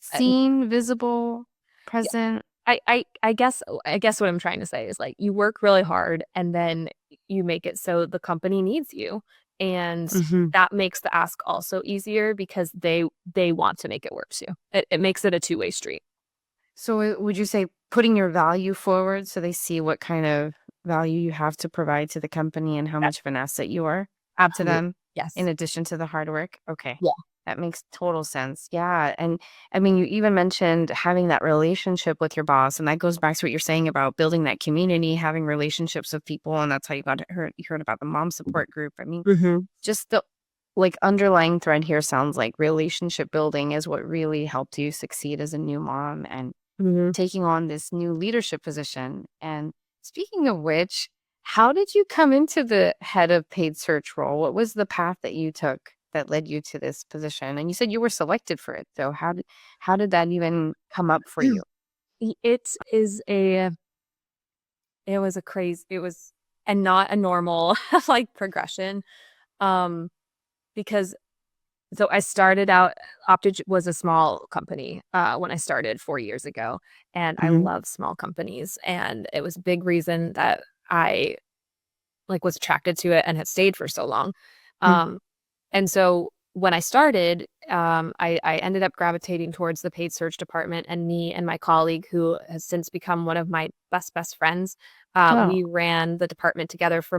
Speaker 1: Seen, visible, present.
Speaker 2: I guess what I'm trying to say is, like, you work really hard and then you make it so the company needs you, and
Speaker 1: Mhm.
Speaker 2: that makes the ask also easier because they want to make it work too. It makes it a two-way street.
Speaker 1: So, would you say putting your value forward so they see what kind of value you have to provide to the company and how
Speaker 2: Yeah,
Speaker 1: much of an asset you are to
Speaker 2: absolutely.
Speaker 1: them in
Speaker 2: Yes.
Speaker 1: addition to the hard work? Okay.
Speaker 2: Yeah.
Speaker 1: That makes total sense. Yeah. And I mean, you even mentioned having that relationship with your boss. And that goes back to what you're saying about building that community, having relationships with people. And that's how you heard about the mom support group. I mean,
Speaker 2: Mhm.
Speaker 1: just the like underlying thread here sounds like relationship building is what really helped you succeed as a new mom and
Speaker 2: Mhm.
Speaker 1: taking on this new leadership position. And speaking of which, how did you come into the head of paid search role? What was the path that you took that led you to this position? And you said you were selected for it. So how did that even come up for you?
Speaker 2: It is a it was a crazy it was and not a normal, like, progression, um, because so I started out Optidge was a small company, when I started 4 years ago, and I
Speaker 1: Hmm.
Speaker 2: love small companies, and it was a big reason that I, like, was attracted to it and had stayed for so long, um, and so when I started, I ended up gravitating towards the paid search department, and me and my colleague, who has since become one of my best friends,
Speaker 1: Oh,
Speaker 2: we ran the department together for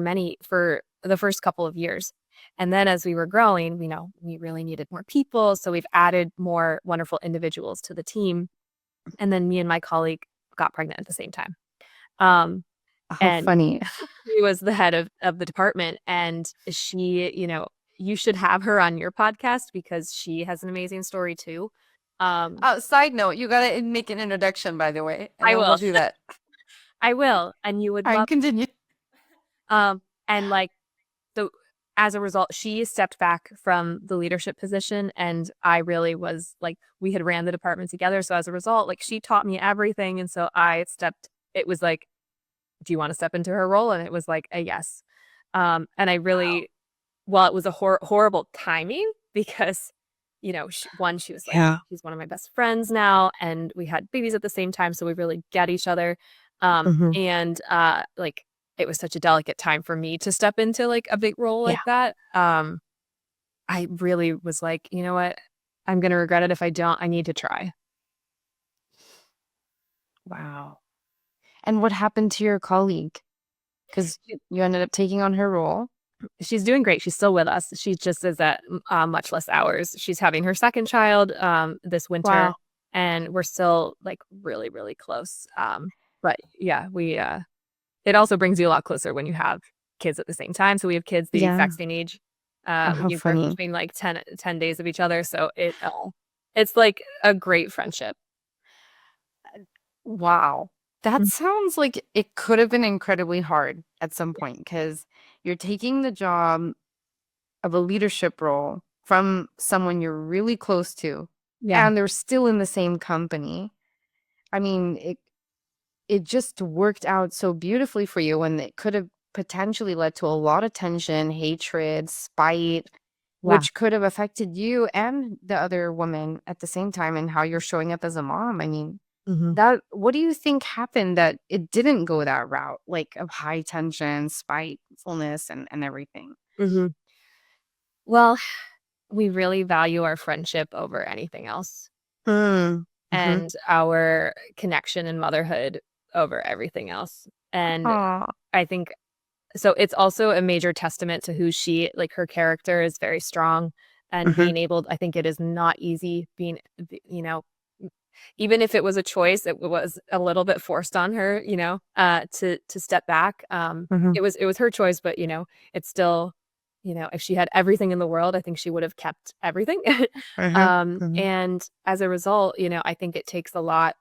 Speaker 2: the first couple of years. And then as we were growing, we really needed more people. So we've added more wonderful individuals to the team. And then me and my colleague got pregnant at the same time. Um,
Speaker 1: How
Speaker 2: and
Speaker 1: funny.
Speaker 2: she was the head of the department. And she, you should have her on your podcast because she has an amazing story too.
Speaker 1: Side note, you gotta make an introduction, by the way, and
Speaker 2: I
Speaker 1: then we'll
Speaker 2: will.
Speaker 1: do that.
Speaker 2: I will. And you would
Speaker 1: All right,
Speaker 2: love,
Speaker 1: continue.
Speaker 2: and like, so as a result, she stepped back from the leadership position. And I really was like, we had ran the department together. So as a result, like she taught me everything. And so it was like, do you want to step into her role? And it was like a yes. And I
Speaker 1: Wow.
Speaker 2: really, well, it was a horrible timing because, she was like,
Speaker 1: Yeah.
Speaker 2: she's one of my best friends now. And we had babies at the same time. So we really get each other.
Speaker 1: Hmm.
Speaker 2: And like, it was such a delicate time for me to step into like a big role
Speaker 1: Yeah.
Speaker 2: like that. I really was like, you know what? I'm going to regret it if I don't. I need to try.
Speaker 1: Wow. And what happened to your colleague? Because you ended up taking on her role.
Speaker 2: She's doing great. She's still with us. She just is at much less hours. She's having her second child this winter,
Speaker 1: Wow.
Speaker 2: and we're still like really, really close. But yeah, it also brings you a lot closer when you have kids at the same time. So we have kids the
Speaker 1: Yeah.
Speaker 2: exact same age.
Speaker 1: Oh,
Speaker 2: We
Speaker 1: how
Speaker 2: give birth
Speaker 1: funny.
Speaker 2: between like 10 days of each other. So it's like a great friendship.
Speaker 1: Wow. That
Speaker 2: Mm.
Speaker 1: sounds like it could have been incredibly hard at some point because you're taking the job of a leadership role from someone you're really close to,
Speaker 2: Yeah.
Speaker 1: and they're still in the same company. I mean, it just worked out so beautifully for you, and it could have potentially led to a lot of tension, hatred, spite,
Speaker 2: Yeah.
Speaker 1: which could have affected you and the other woman at the same time and how you're showing up as a mom. I mean,
Speaker 2: Hmm.
Speaker 1: that what do you think happened that it didn't go that route, like of high tension, spitefulness, and everything?
Speaker 2: Hmm. Well, we really value our friendship over anything else.
Speaker 1: Mm. Mhm.
Speaker 2: And our connection and motherhood over everything else. And
Speaker 1: Aw.
Speaker 2: I think so it's also a major testament to who she like her character is very strong and
Speaker 1: Mhm.
Speaker 2: being able I think it is not easy being even if it was a choice it was a little bit forced on her to step back
Speaker 1: Mhm.
Speaker 2: it was her choice but it's still if she had everything in the world I think she would have kept everything
Speaker 1: Mhm. Mhm.
Speaker 2: and as a result I think it takes a lot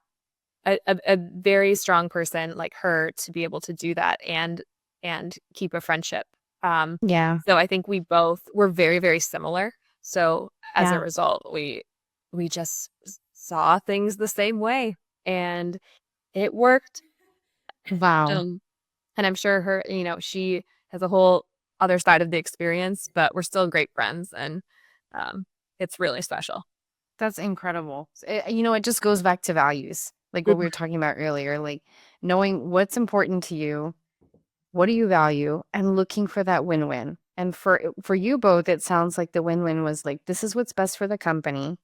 Speaker 2: a very strong person like her to be able to do that and keep a friendship. Um,
Speaker 1: Yeah.
Speaker 2: so I think we both were very, very similar. So as a
Speaker 1: Yeah.
Speaker 2: result, we just saw things the same way and it worked.
Speaker 1: Wow.
Speaker 2: Um, and I'm sure she has a whole other side of the experience, but we're still great friends and um, it's really special.
Speaker 1: That's incredible. It just goes back to values, like what we were talking about earlier, like knowing what's important to you, what do you value, and looking for that win-win. And for you both, it sounds like the win-win was like, this is what's best for the company.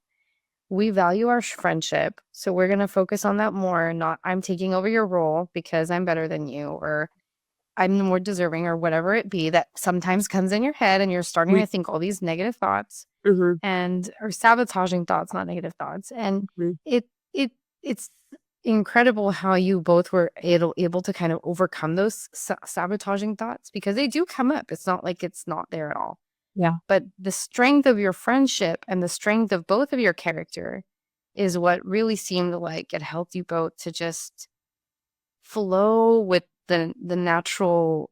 Speaker 1: We value our friendship, so we're going to focus on that more, not I'm taking over your role because I'm better than you, or I'm more deserving, or whatever it be that sometimes comes in your head and you're starting
Speaker 2: We,
Speaker 1: to think all these negative thoughts
Speaker 2: mhm,
Speaker 1: and or sabotaging thoughts, not negative thoughts. And
Speaker 2: mhm.
Speaker 1: it it it's incredible how you both were able to kind of overcome those sabotaging thoughts because they do come up. It's not like it's not there at all.
Speaker 2: Yeah.
Speaker 1: But the strength of your friendship and the strength of both of your character is what really seemed like it helped you both to just flow with the natural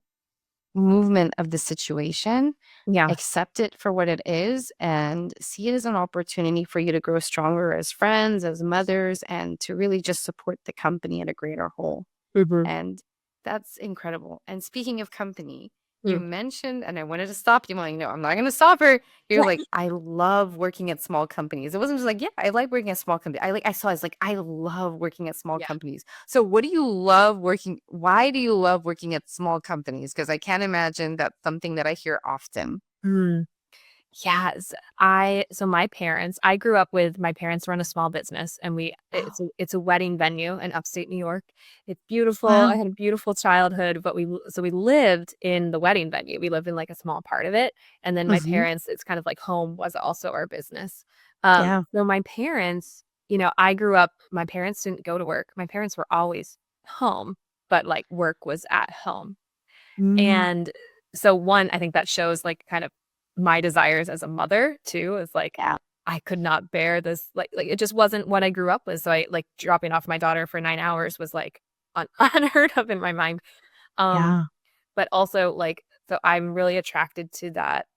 Speaker 1: movement of the situation,
Speaker 2: Yeah.
Speaker 1: accept it for what it is, and see it as an opportunity for you to grow stronger as friends, as mothers, and to really just support the company at a greater whole.
Speaker 2: Mhm.
Speaker 1: And that's incredible. And speaking of company, you
Speaker 2: Mm.
Speaker 1: mentioned, and I wanted to stop you. I'm like, no, I'm not going to stop her. You're like, I love working at small companies. It wasn't just like, yeah, I like working at small companies. I was like, I love working at small
Speaker 2: Yeah.
Speaker 1: companies. So what do you love working? Why do you love working at small companies? Because I can't imagine that's something that I hear often.
Speaker 2: Mm. Yes, so my parents, I grew up with my parents run a small business, and
Speaker 1: Oh,
Speaker 2: it's a wedding venue in upstate New York. It's beautiful. I
Speaker 1: wow.
Speaker 2: had a beautiful childhood, but we lived in the wedding venue. We lived in like a small part of it, and then my
Speaker 1: Hmm.
Speaker 2: parents, it's kind of like home was also our business.
Speaker 1: Yeah.
Speaker 2: So my parents, I grew up. My parents didn't go to work. My parents were always home, but like work was at home.
Speaker 1: Mm,
Speaker 2: And so one, I think that shows like kind of my desires as a mother too, is like
Speaker 1: yeah.
Speaker 2: I could not bear this like it just wasn't what I grew up with. So I like dropping off my daughter for 9 hours was like unheard of in my mind. Um,
Speaker 1: Yeah.
Speaker 2: but also like so I'm really attracted to that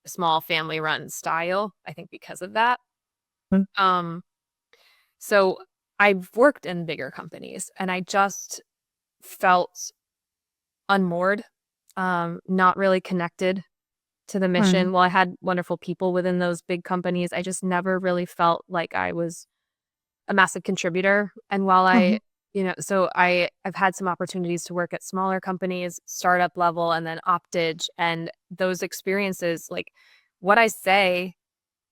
Speaker 2: small family run style, I think because of that.
Speaker 1: Mm,
Speaker 2: Um, so I've worked in bigger companies and I just felt unmoored, not really connected to the
Speaker 1: right.
Speaker 2: mission. While I had wonderful people within those big companies, I just never really felt like I was a massive contributor. And while
Speaker 1: Hmm.
Speaker 2: I've had some opportunities to work at smaller companies, startup level, and then Optidge, and those experiences, like what I say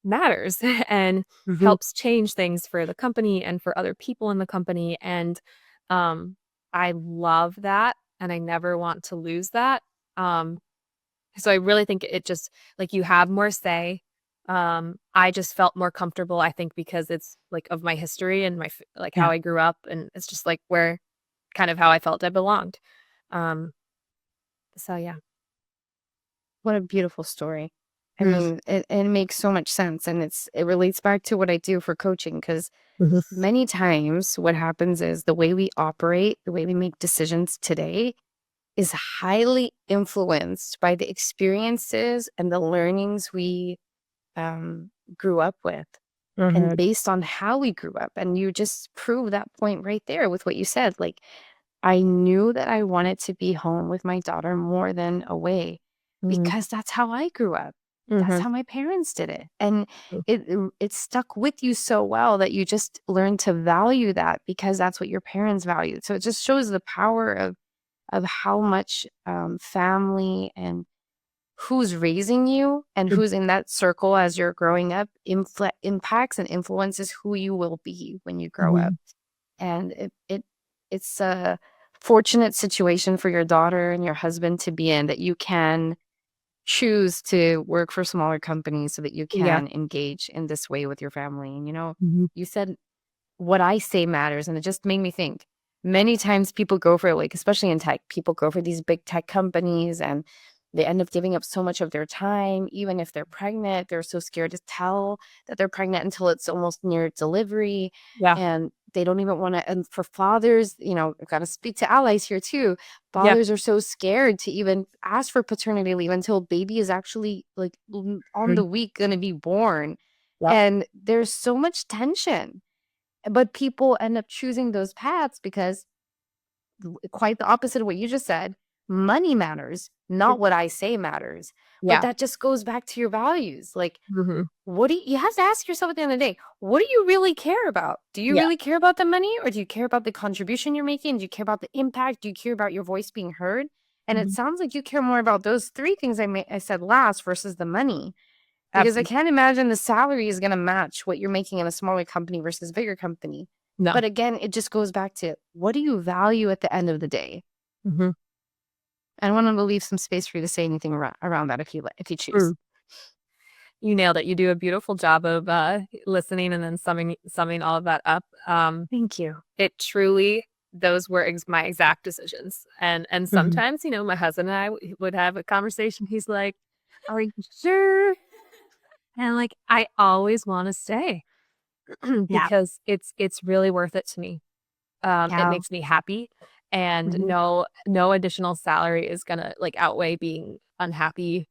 Speaker 2: matters and
Speaker 1: Hmm.
Speaker 2: helps change things for the company and for other people in the company. And um, I love that, and I never want to lose that. Um, so I really think it just like you have more say. I just felt more comfortable, I think, because it's like of my history and like how
Speaker 1: Yeah.
Speaker 2: I grew up, and it's just like where kind of how I felt I belonged. Um, so yeah.
Speaker 1: What a beautiful story. I
Speaker 2: Mm.
Speaker 1: mean, it makes so much sense. And it relates back to what I do for coaching because
Speaker 2: Mhm.
Speaker 1: many times what happens is the way we operate, the way we make decisions today is highly influenced by the experiences and the learnings we grew up with and
Speaker 2: Mhm.
Speaker 1: based on how we grew up. And you just prove that point right there with what you said. Like, I knew that I wanted to be home with my daughter more than away
Speaker 2: Mhm.
Speaker 1: because that's how I grew up. That's
Speaker 2: Mhm.
Speaker 1: how my parents did it. And it stuck with you so well that you just learned to value that because that's what your parents valued. So it just shows the power of how much family and who's raising you and
Speaker 2: Mhm.
Speaker 1: who's in that circle as you're growing up impacts and influences who you will be when you grow up.
Speaker 2: Mhm.
Speaker 1: And it's a fortunate situation for your daughter and your husband to be in that you can choose to work for smaller companies so that you
Speaker 2: Yeah.
Speaker 1: can engage in this way with your family. And
Speaker 2: Mhm.
Speaker 1: you said what I say matters. And it just made me think many times people go for like, especially in tech, people go for these big tech companies and they end up giving up so much of their time. Even if they're pregnant, they're so scared to tell that they're pregnant until it's almost near delivery.
Speaker 2: Yeah.
Speaker 1: And they don't even want to. And for fathers, I've got to speak to allies here too.
Speaker 2: Yeah.
Speaker 1: Fathers are so scared to even ask for paternity leave until baby is actually like on the
Speaker 2: Mhm.
Speaker 1: week going to be born.
Speaker 2: Yep.
Speaker 1: And there's so much tension but people end up choosing those paths because quite the opposite of what you just said, money matters, not what I say matters. But
Speaker 2: Yeah.
Speaker 1: that just goes back to your values. Like,
Speaker 2: Mhm.
Speaker 1: what do you have to ask yourself at the end of the day? What do you really care about? Do you
Speaker 2: Yeah.
Speaker 1: really care about the money or do you care about the contribution you're making? Do you care about the impact? Do you care about your voice being heard? And it
Speaker 2: Mhm.
Speaker 1: sounds like you care more about those three things I said last versus the money. Because I
Speaker 2: Absolutely.
Speaker 1: can't imagine the salary is gonna match what you're making in a smaller company versus bigger company.
Speaker 2: No.
Speaker 1: But again, it just goes back to what do you value at the end of the day?
Speaker 2: Mhm.
Speaker 1: I want to leave some space for you to say anything around that if you choose.
Speaker 2: Mm. You nailed it. You do a beautiful job of listening and then summing all of that up.
Speaker 1: Thank you.
Speaker 2: It truly those were my exact decisions. And
Speaker 1: Mhm.
Speaker 2: sometimes, my husband and I would have a conversation. He's like, "Are you sure?" And like, I always want to stay
Speaker 1: Yeah.
Speaker 2: because it's really worth it to me. It
Speaker 1: Yeah.
Speaker 2: makes me happy, and
Speaker 1: Mhm.
Speaker 2: no additional salary is gonna like outweigh being unhappy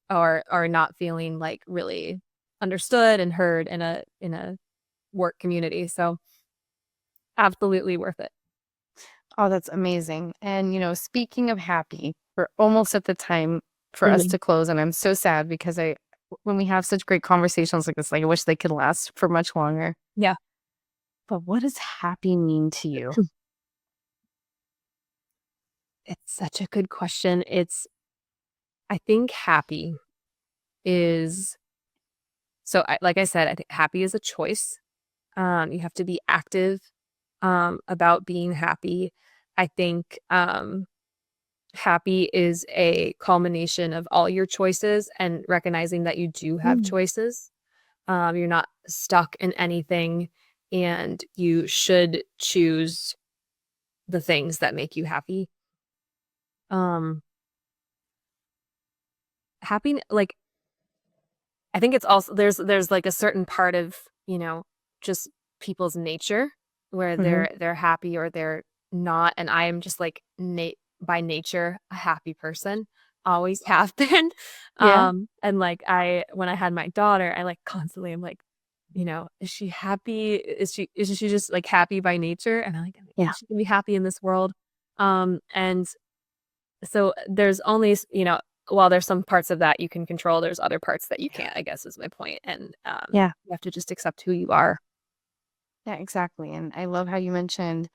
Speaker 2: or not feeling like really understood and heard in a work community. So absolutely worth it.
Speaker 1: Oh, that's amazing. And speaking of happy, we're almost at the time for us
Speaker 2: Mhm.
Speaker 1: to close, and I'm so sad because when we have such great conversations like this, like I wish they could last for much longer.
Speaker 2: Yeah.
Speaker 1: But what does happy mean to you?
Speaker 2: It's such a good question. I think happy. is like I said, I think happy is a choice. You have to be active about being happy. I think happy is a culmination of all your choices and recognizing that you do have
Speaker 1: Mm.
Speaker 2: choices. You're not stuck in anything, and you should choose the things that make you happy. Um, happy, like I think it's also there's like a certain part of, just people's nature where
Speaker 1: Hmm.
Speaker 2: they're happy or they're not. And I am just like by nature a happy person. Always have been.
Speaker 1: Yeah.
Speaker 2: And like when I had my daughter, I like constantly am like, is she happy? Isn't she just like happy by nature? And I like,
Speaker 1: Yeah.
Speaker 2: she can be happy in this world. And so there's only, while there's some parts of that you can control, there's other parts that you can't, I guess is my point. And
Speaker 1: Yeah.
Speaker 2: you have to just accept who you are.
Speaker 1: Yeah, exactly. And I love how you mentioned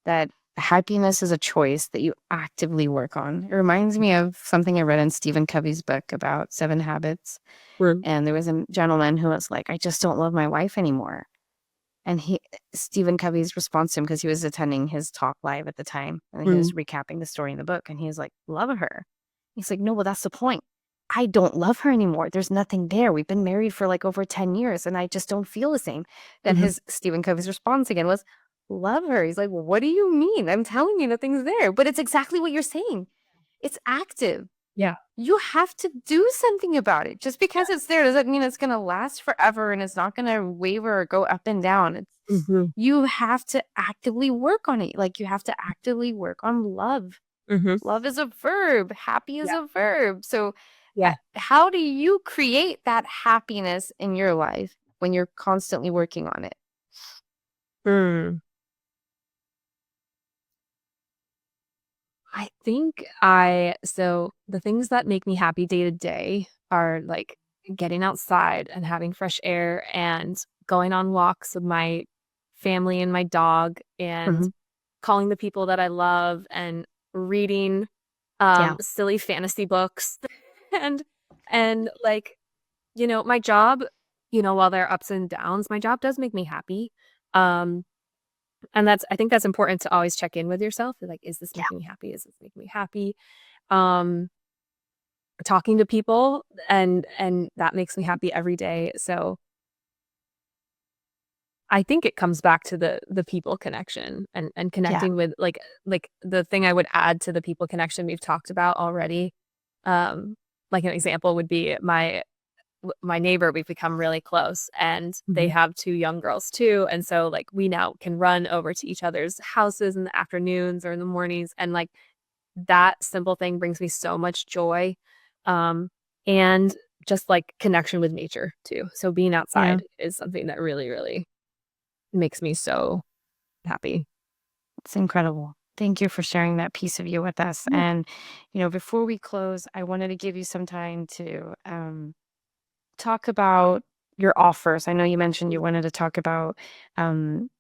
Speaker 1: that happiness is a choice that you actively work on. It reminds me of something I read in Stephen Covey's book about 7 habits.
Speaker 2: Mm.
Speaker 1: And there was a gentleman who was like, I just don't love my wife anymore. And Stephen Covey's response to him, because he was attending his talk live at the time, and he
Speaker 2: Mm.
Speaker 1: was recapping the story in the book, and he was like, love her. He's like, no, well, that's the point. I don't love her anymore. There's nothing there. We've been married for like over 10 years, and I just don't feel the same. Then
Speaker 2: Hmm.
Speaker 1: his Stephen Covey's response again was, love her. He's like, well, what do you mean? I'm telling you nothing's there. But it's exactly what you're saying. It's active.
Speaker 2: Yeah.
Speaker 1: You have to do something about it. Just because it's there doesn't mean it's going to last forever and it's not going to waver or go up and down.
Speaker 2: Hmm.
Speaker 1: You have to actively work on it. Like you have to actively work on love.
Speaker 2: Hmm.
Speaker 1: Love is a verb. Happy is
Speaker 2: Yeah.
Speaker 1: a verb. So
Speaker 2: Yeah.
Speaker 1: how do you create that happiness in your life when you're constantly working on it?
Speaker 2: Mm. So the things that make me happy day to day are like getting outside and having fresh air and going on walks with my family and my dog and
Speaker 1: Hmm.
Speaker 2: calling the people that I love and reading
Speaker 1: Yeah.
Speaker 2: silly fantasy books and like, my job, while there are ups and downs, my job does make me happy. Um and I think that's important to always check in with yourself. Like, is this
Speaker 1: Yeah.
Speaker 2: making me happy? Is this making me happy? Um Talking to people and that makes me happy every day. So I think it comes back to the people connection and
Speaker 1: Yeah.
Speaker 2: connecting with like the thing I would add to the people connection we've talked about already. Like an example would be my neighbor. We've become really close and they
Speaker 1: Hmm.
Speaker 2: have 2 young girls too. And so like we now can run over to each other's houses in the afternoons or in the mornings. And like that simple thing brings me so much joy. Um, and just like connection with nature too. So being
Speaker 1: Yeah.
Speaker 2: outside is something that really, really makes me so happy.
Speaker 1: It's incredible. Thank you for sharing that piece of you with us.
Speaker 2: Yeah.
Speaker 1: And, before we close, I wanted to give you some time to talk about your offers. I know you mentioned you wanted to talk about um,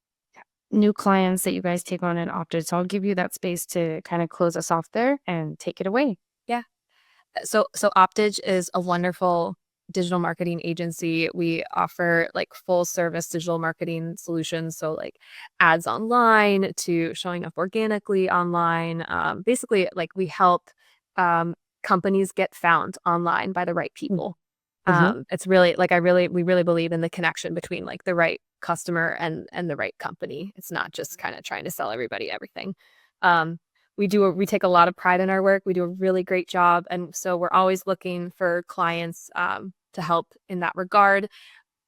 Speaker 1: new clients that you guys take on at Optidge. So I'll give you that space to kind of close us off there and take it away.
Speaker 2: Yeah. So Optidge is a wonderful digital marketing agency. We offer like full service digital marketing solutions. So like ads online to showing up organically online. Basically, like we help um, companies get found online by the right people.
Speaker 1: Mm-hmm.
Speaker 2: It's really like we really believe in the connection between like the right customer and the right company. It's not just kind of trying to sell everybody everything. Um, we take a lot of pride in our work. We do a really great job, and so we're always looking for clients to help in that regard.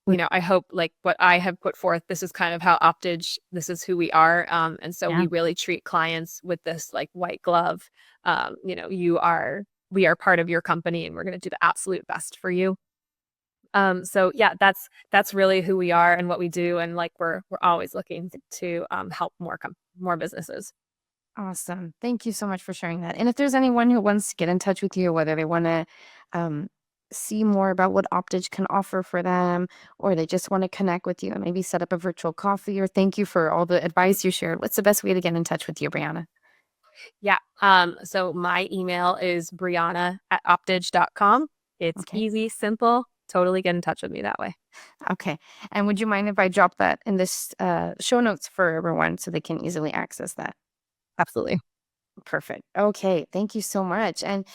Speaker 2: I hope like what I have put forth, this is kind of how Optidge, this is who we are. And so
Speaker 1: Yeah.
Speaker 2: we really treat clients with this like white glove. We are part of your company and we're going to do the absolute best for you. So yeah, that's really who we are and what we do. And like, we're always looking to help more businesses.
Speaker 1: Awesome. Thank you so much for sharing that. And if there's anyone who wants to get in touch with you, whether they want to um, see more about what Optidge can offer for them, or they just want to connect with you and maybe set up a virtual coffee, or thank you for all the advice you shared, what's the best way to get in touch with you, Brianna?
Speaker 2: Yeah. So my email is brianna@optidge.com. It's
Speaker 1: Okay.
Speaker 2: easy, simple. Totally get in touch with me that way.
Speaker 1: Okay. And would you mind if I drop that in this show notes for everyone so they can easily access that?
Speaker 2: Absolutely.
Speaker 1: Perfect. Okay. Thank you so much. And,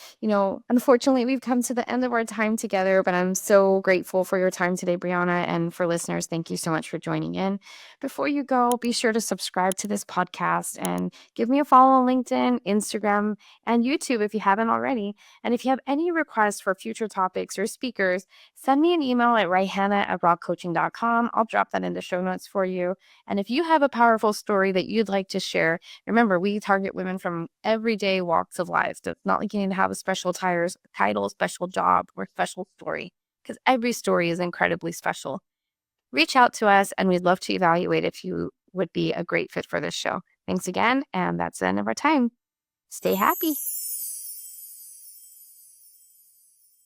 Speaker 1: unfortunately, we've come to the end of our time together, but I'm so grateful for your time today, Brianna. And for listeners, thank you so much for joining in. Before you go, be sure to subscribe to this podcast and give me a follow on LinkedIn, Instagram, and YouTube if you haven't already. And if you have any requests for future topics or speakers, send me an email at rye-hannah@rockcoaching.com. I'll drop that in the show notes for you. And if you have a powerful story that you'd like to share, remember, we target women from everyday walks of life. So it's not like you need to have a special title, special job, or special story, because every story is incredibly special. Reach out to us, and we'd love to evaluate if you would be a great fit for this show. Thanks again, and that's the end of our time. Stay happy.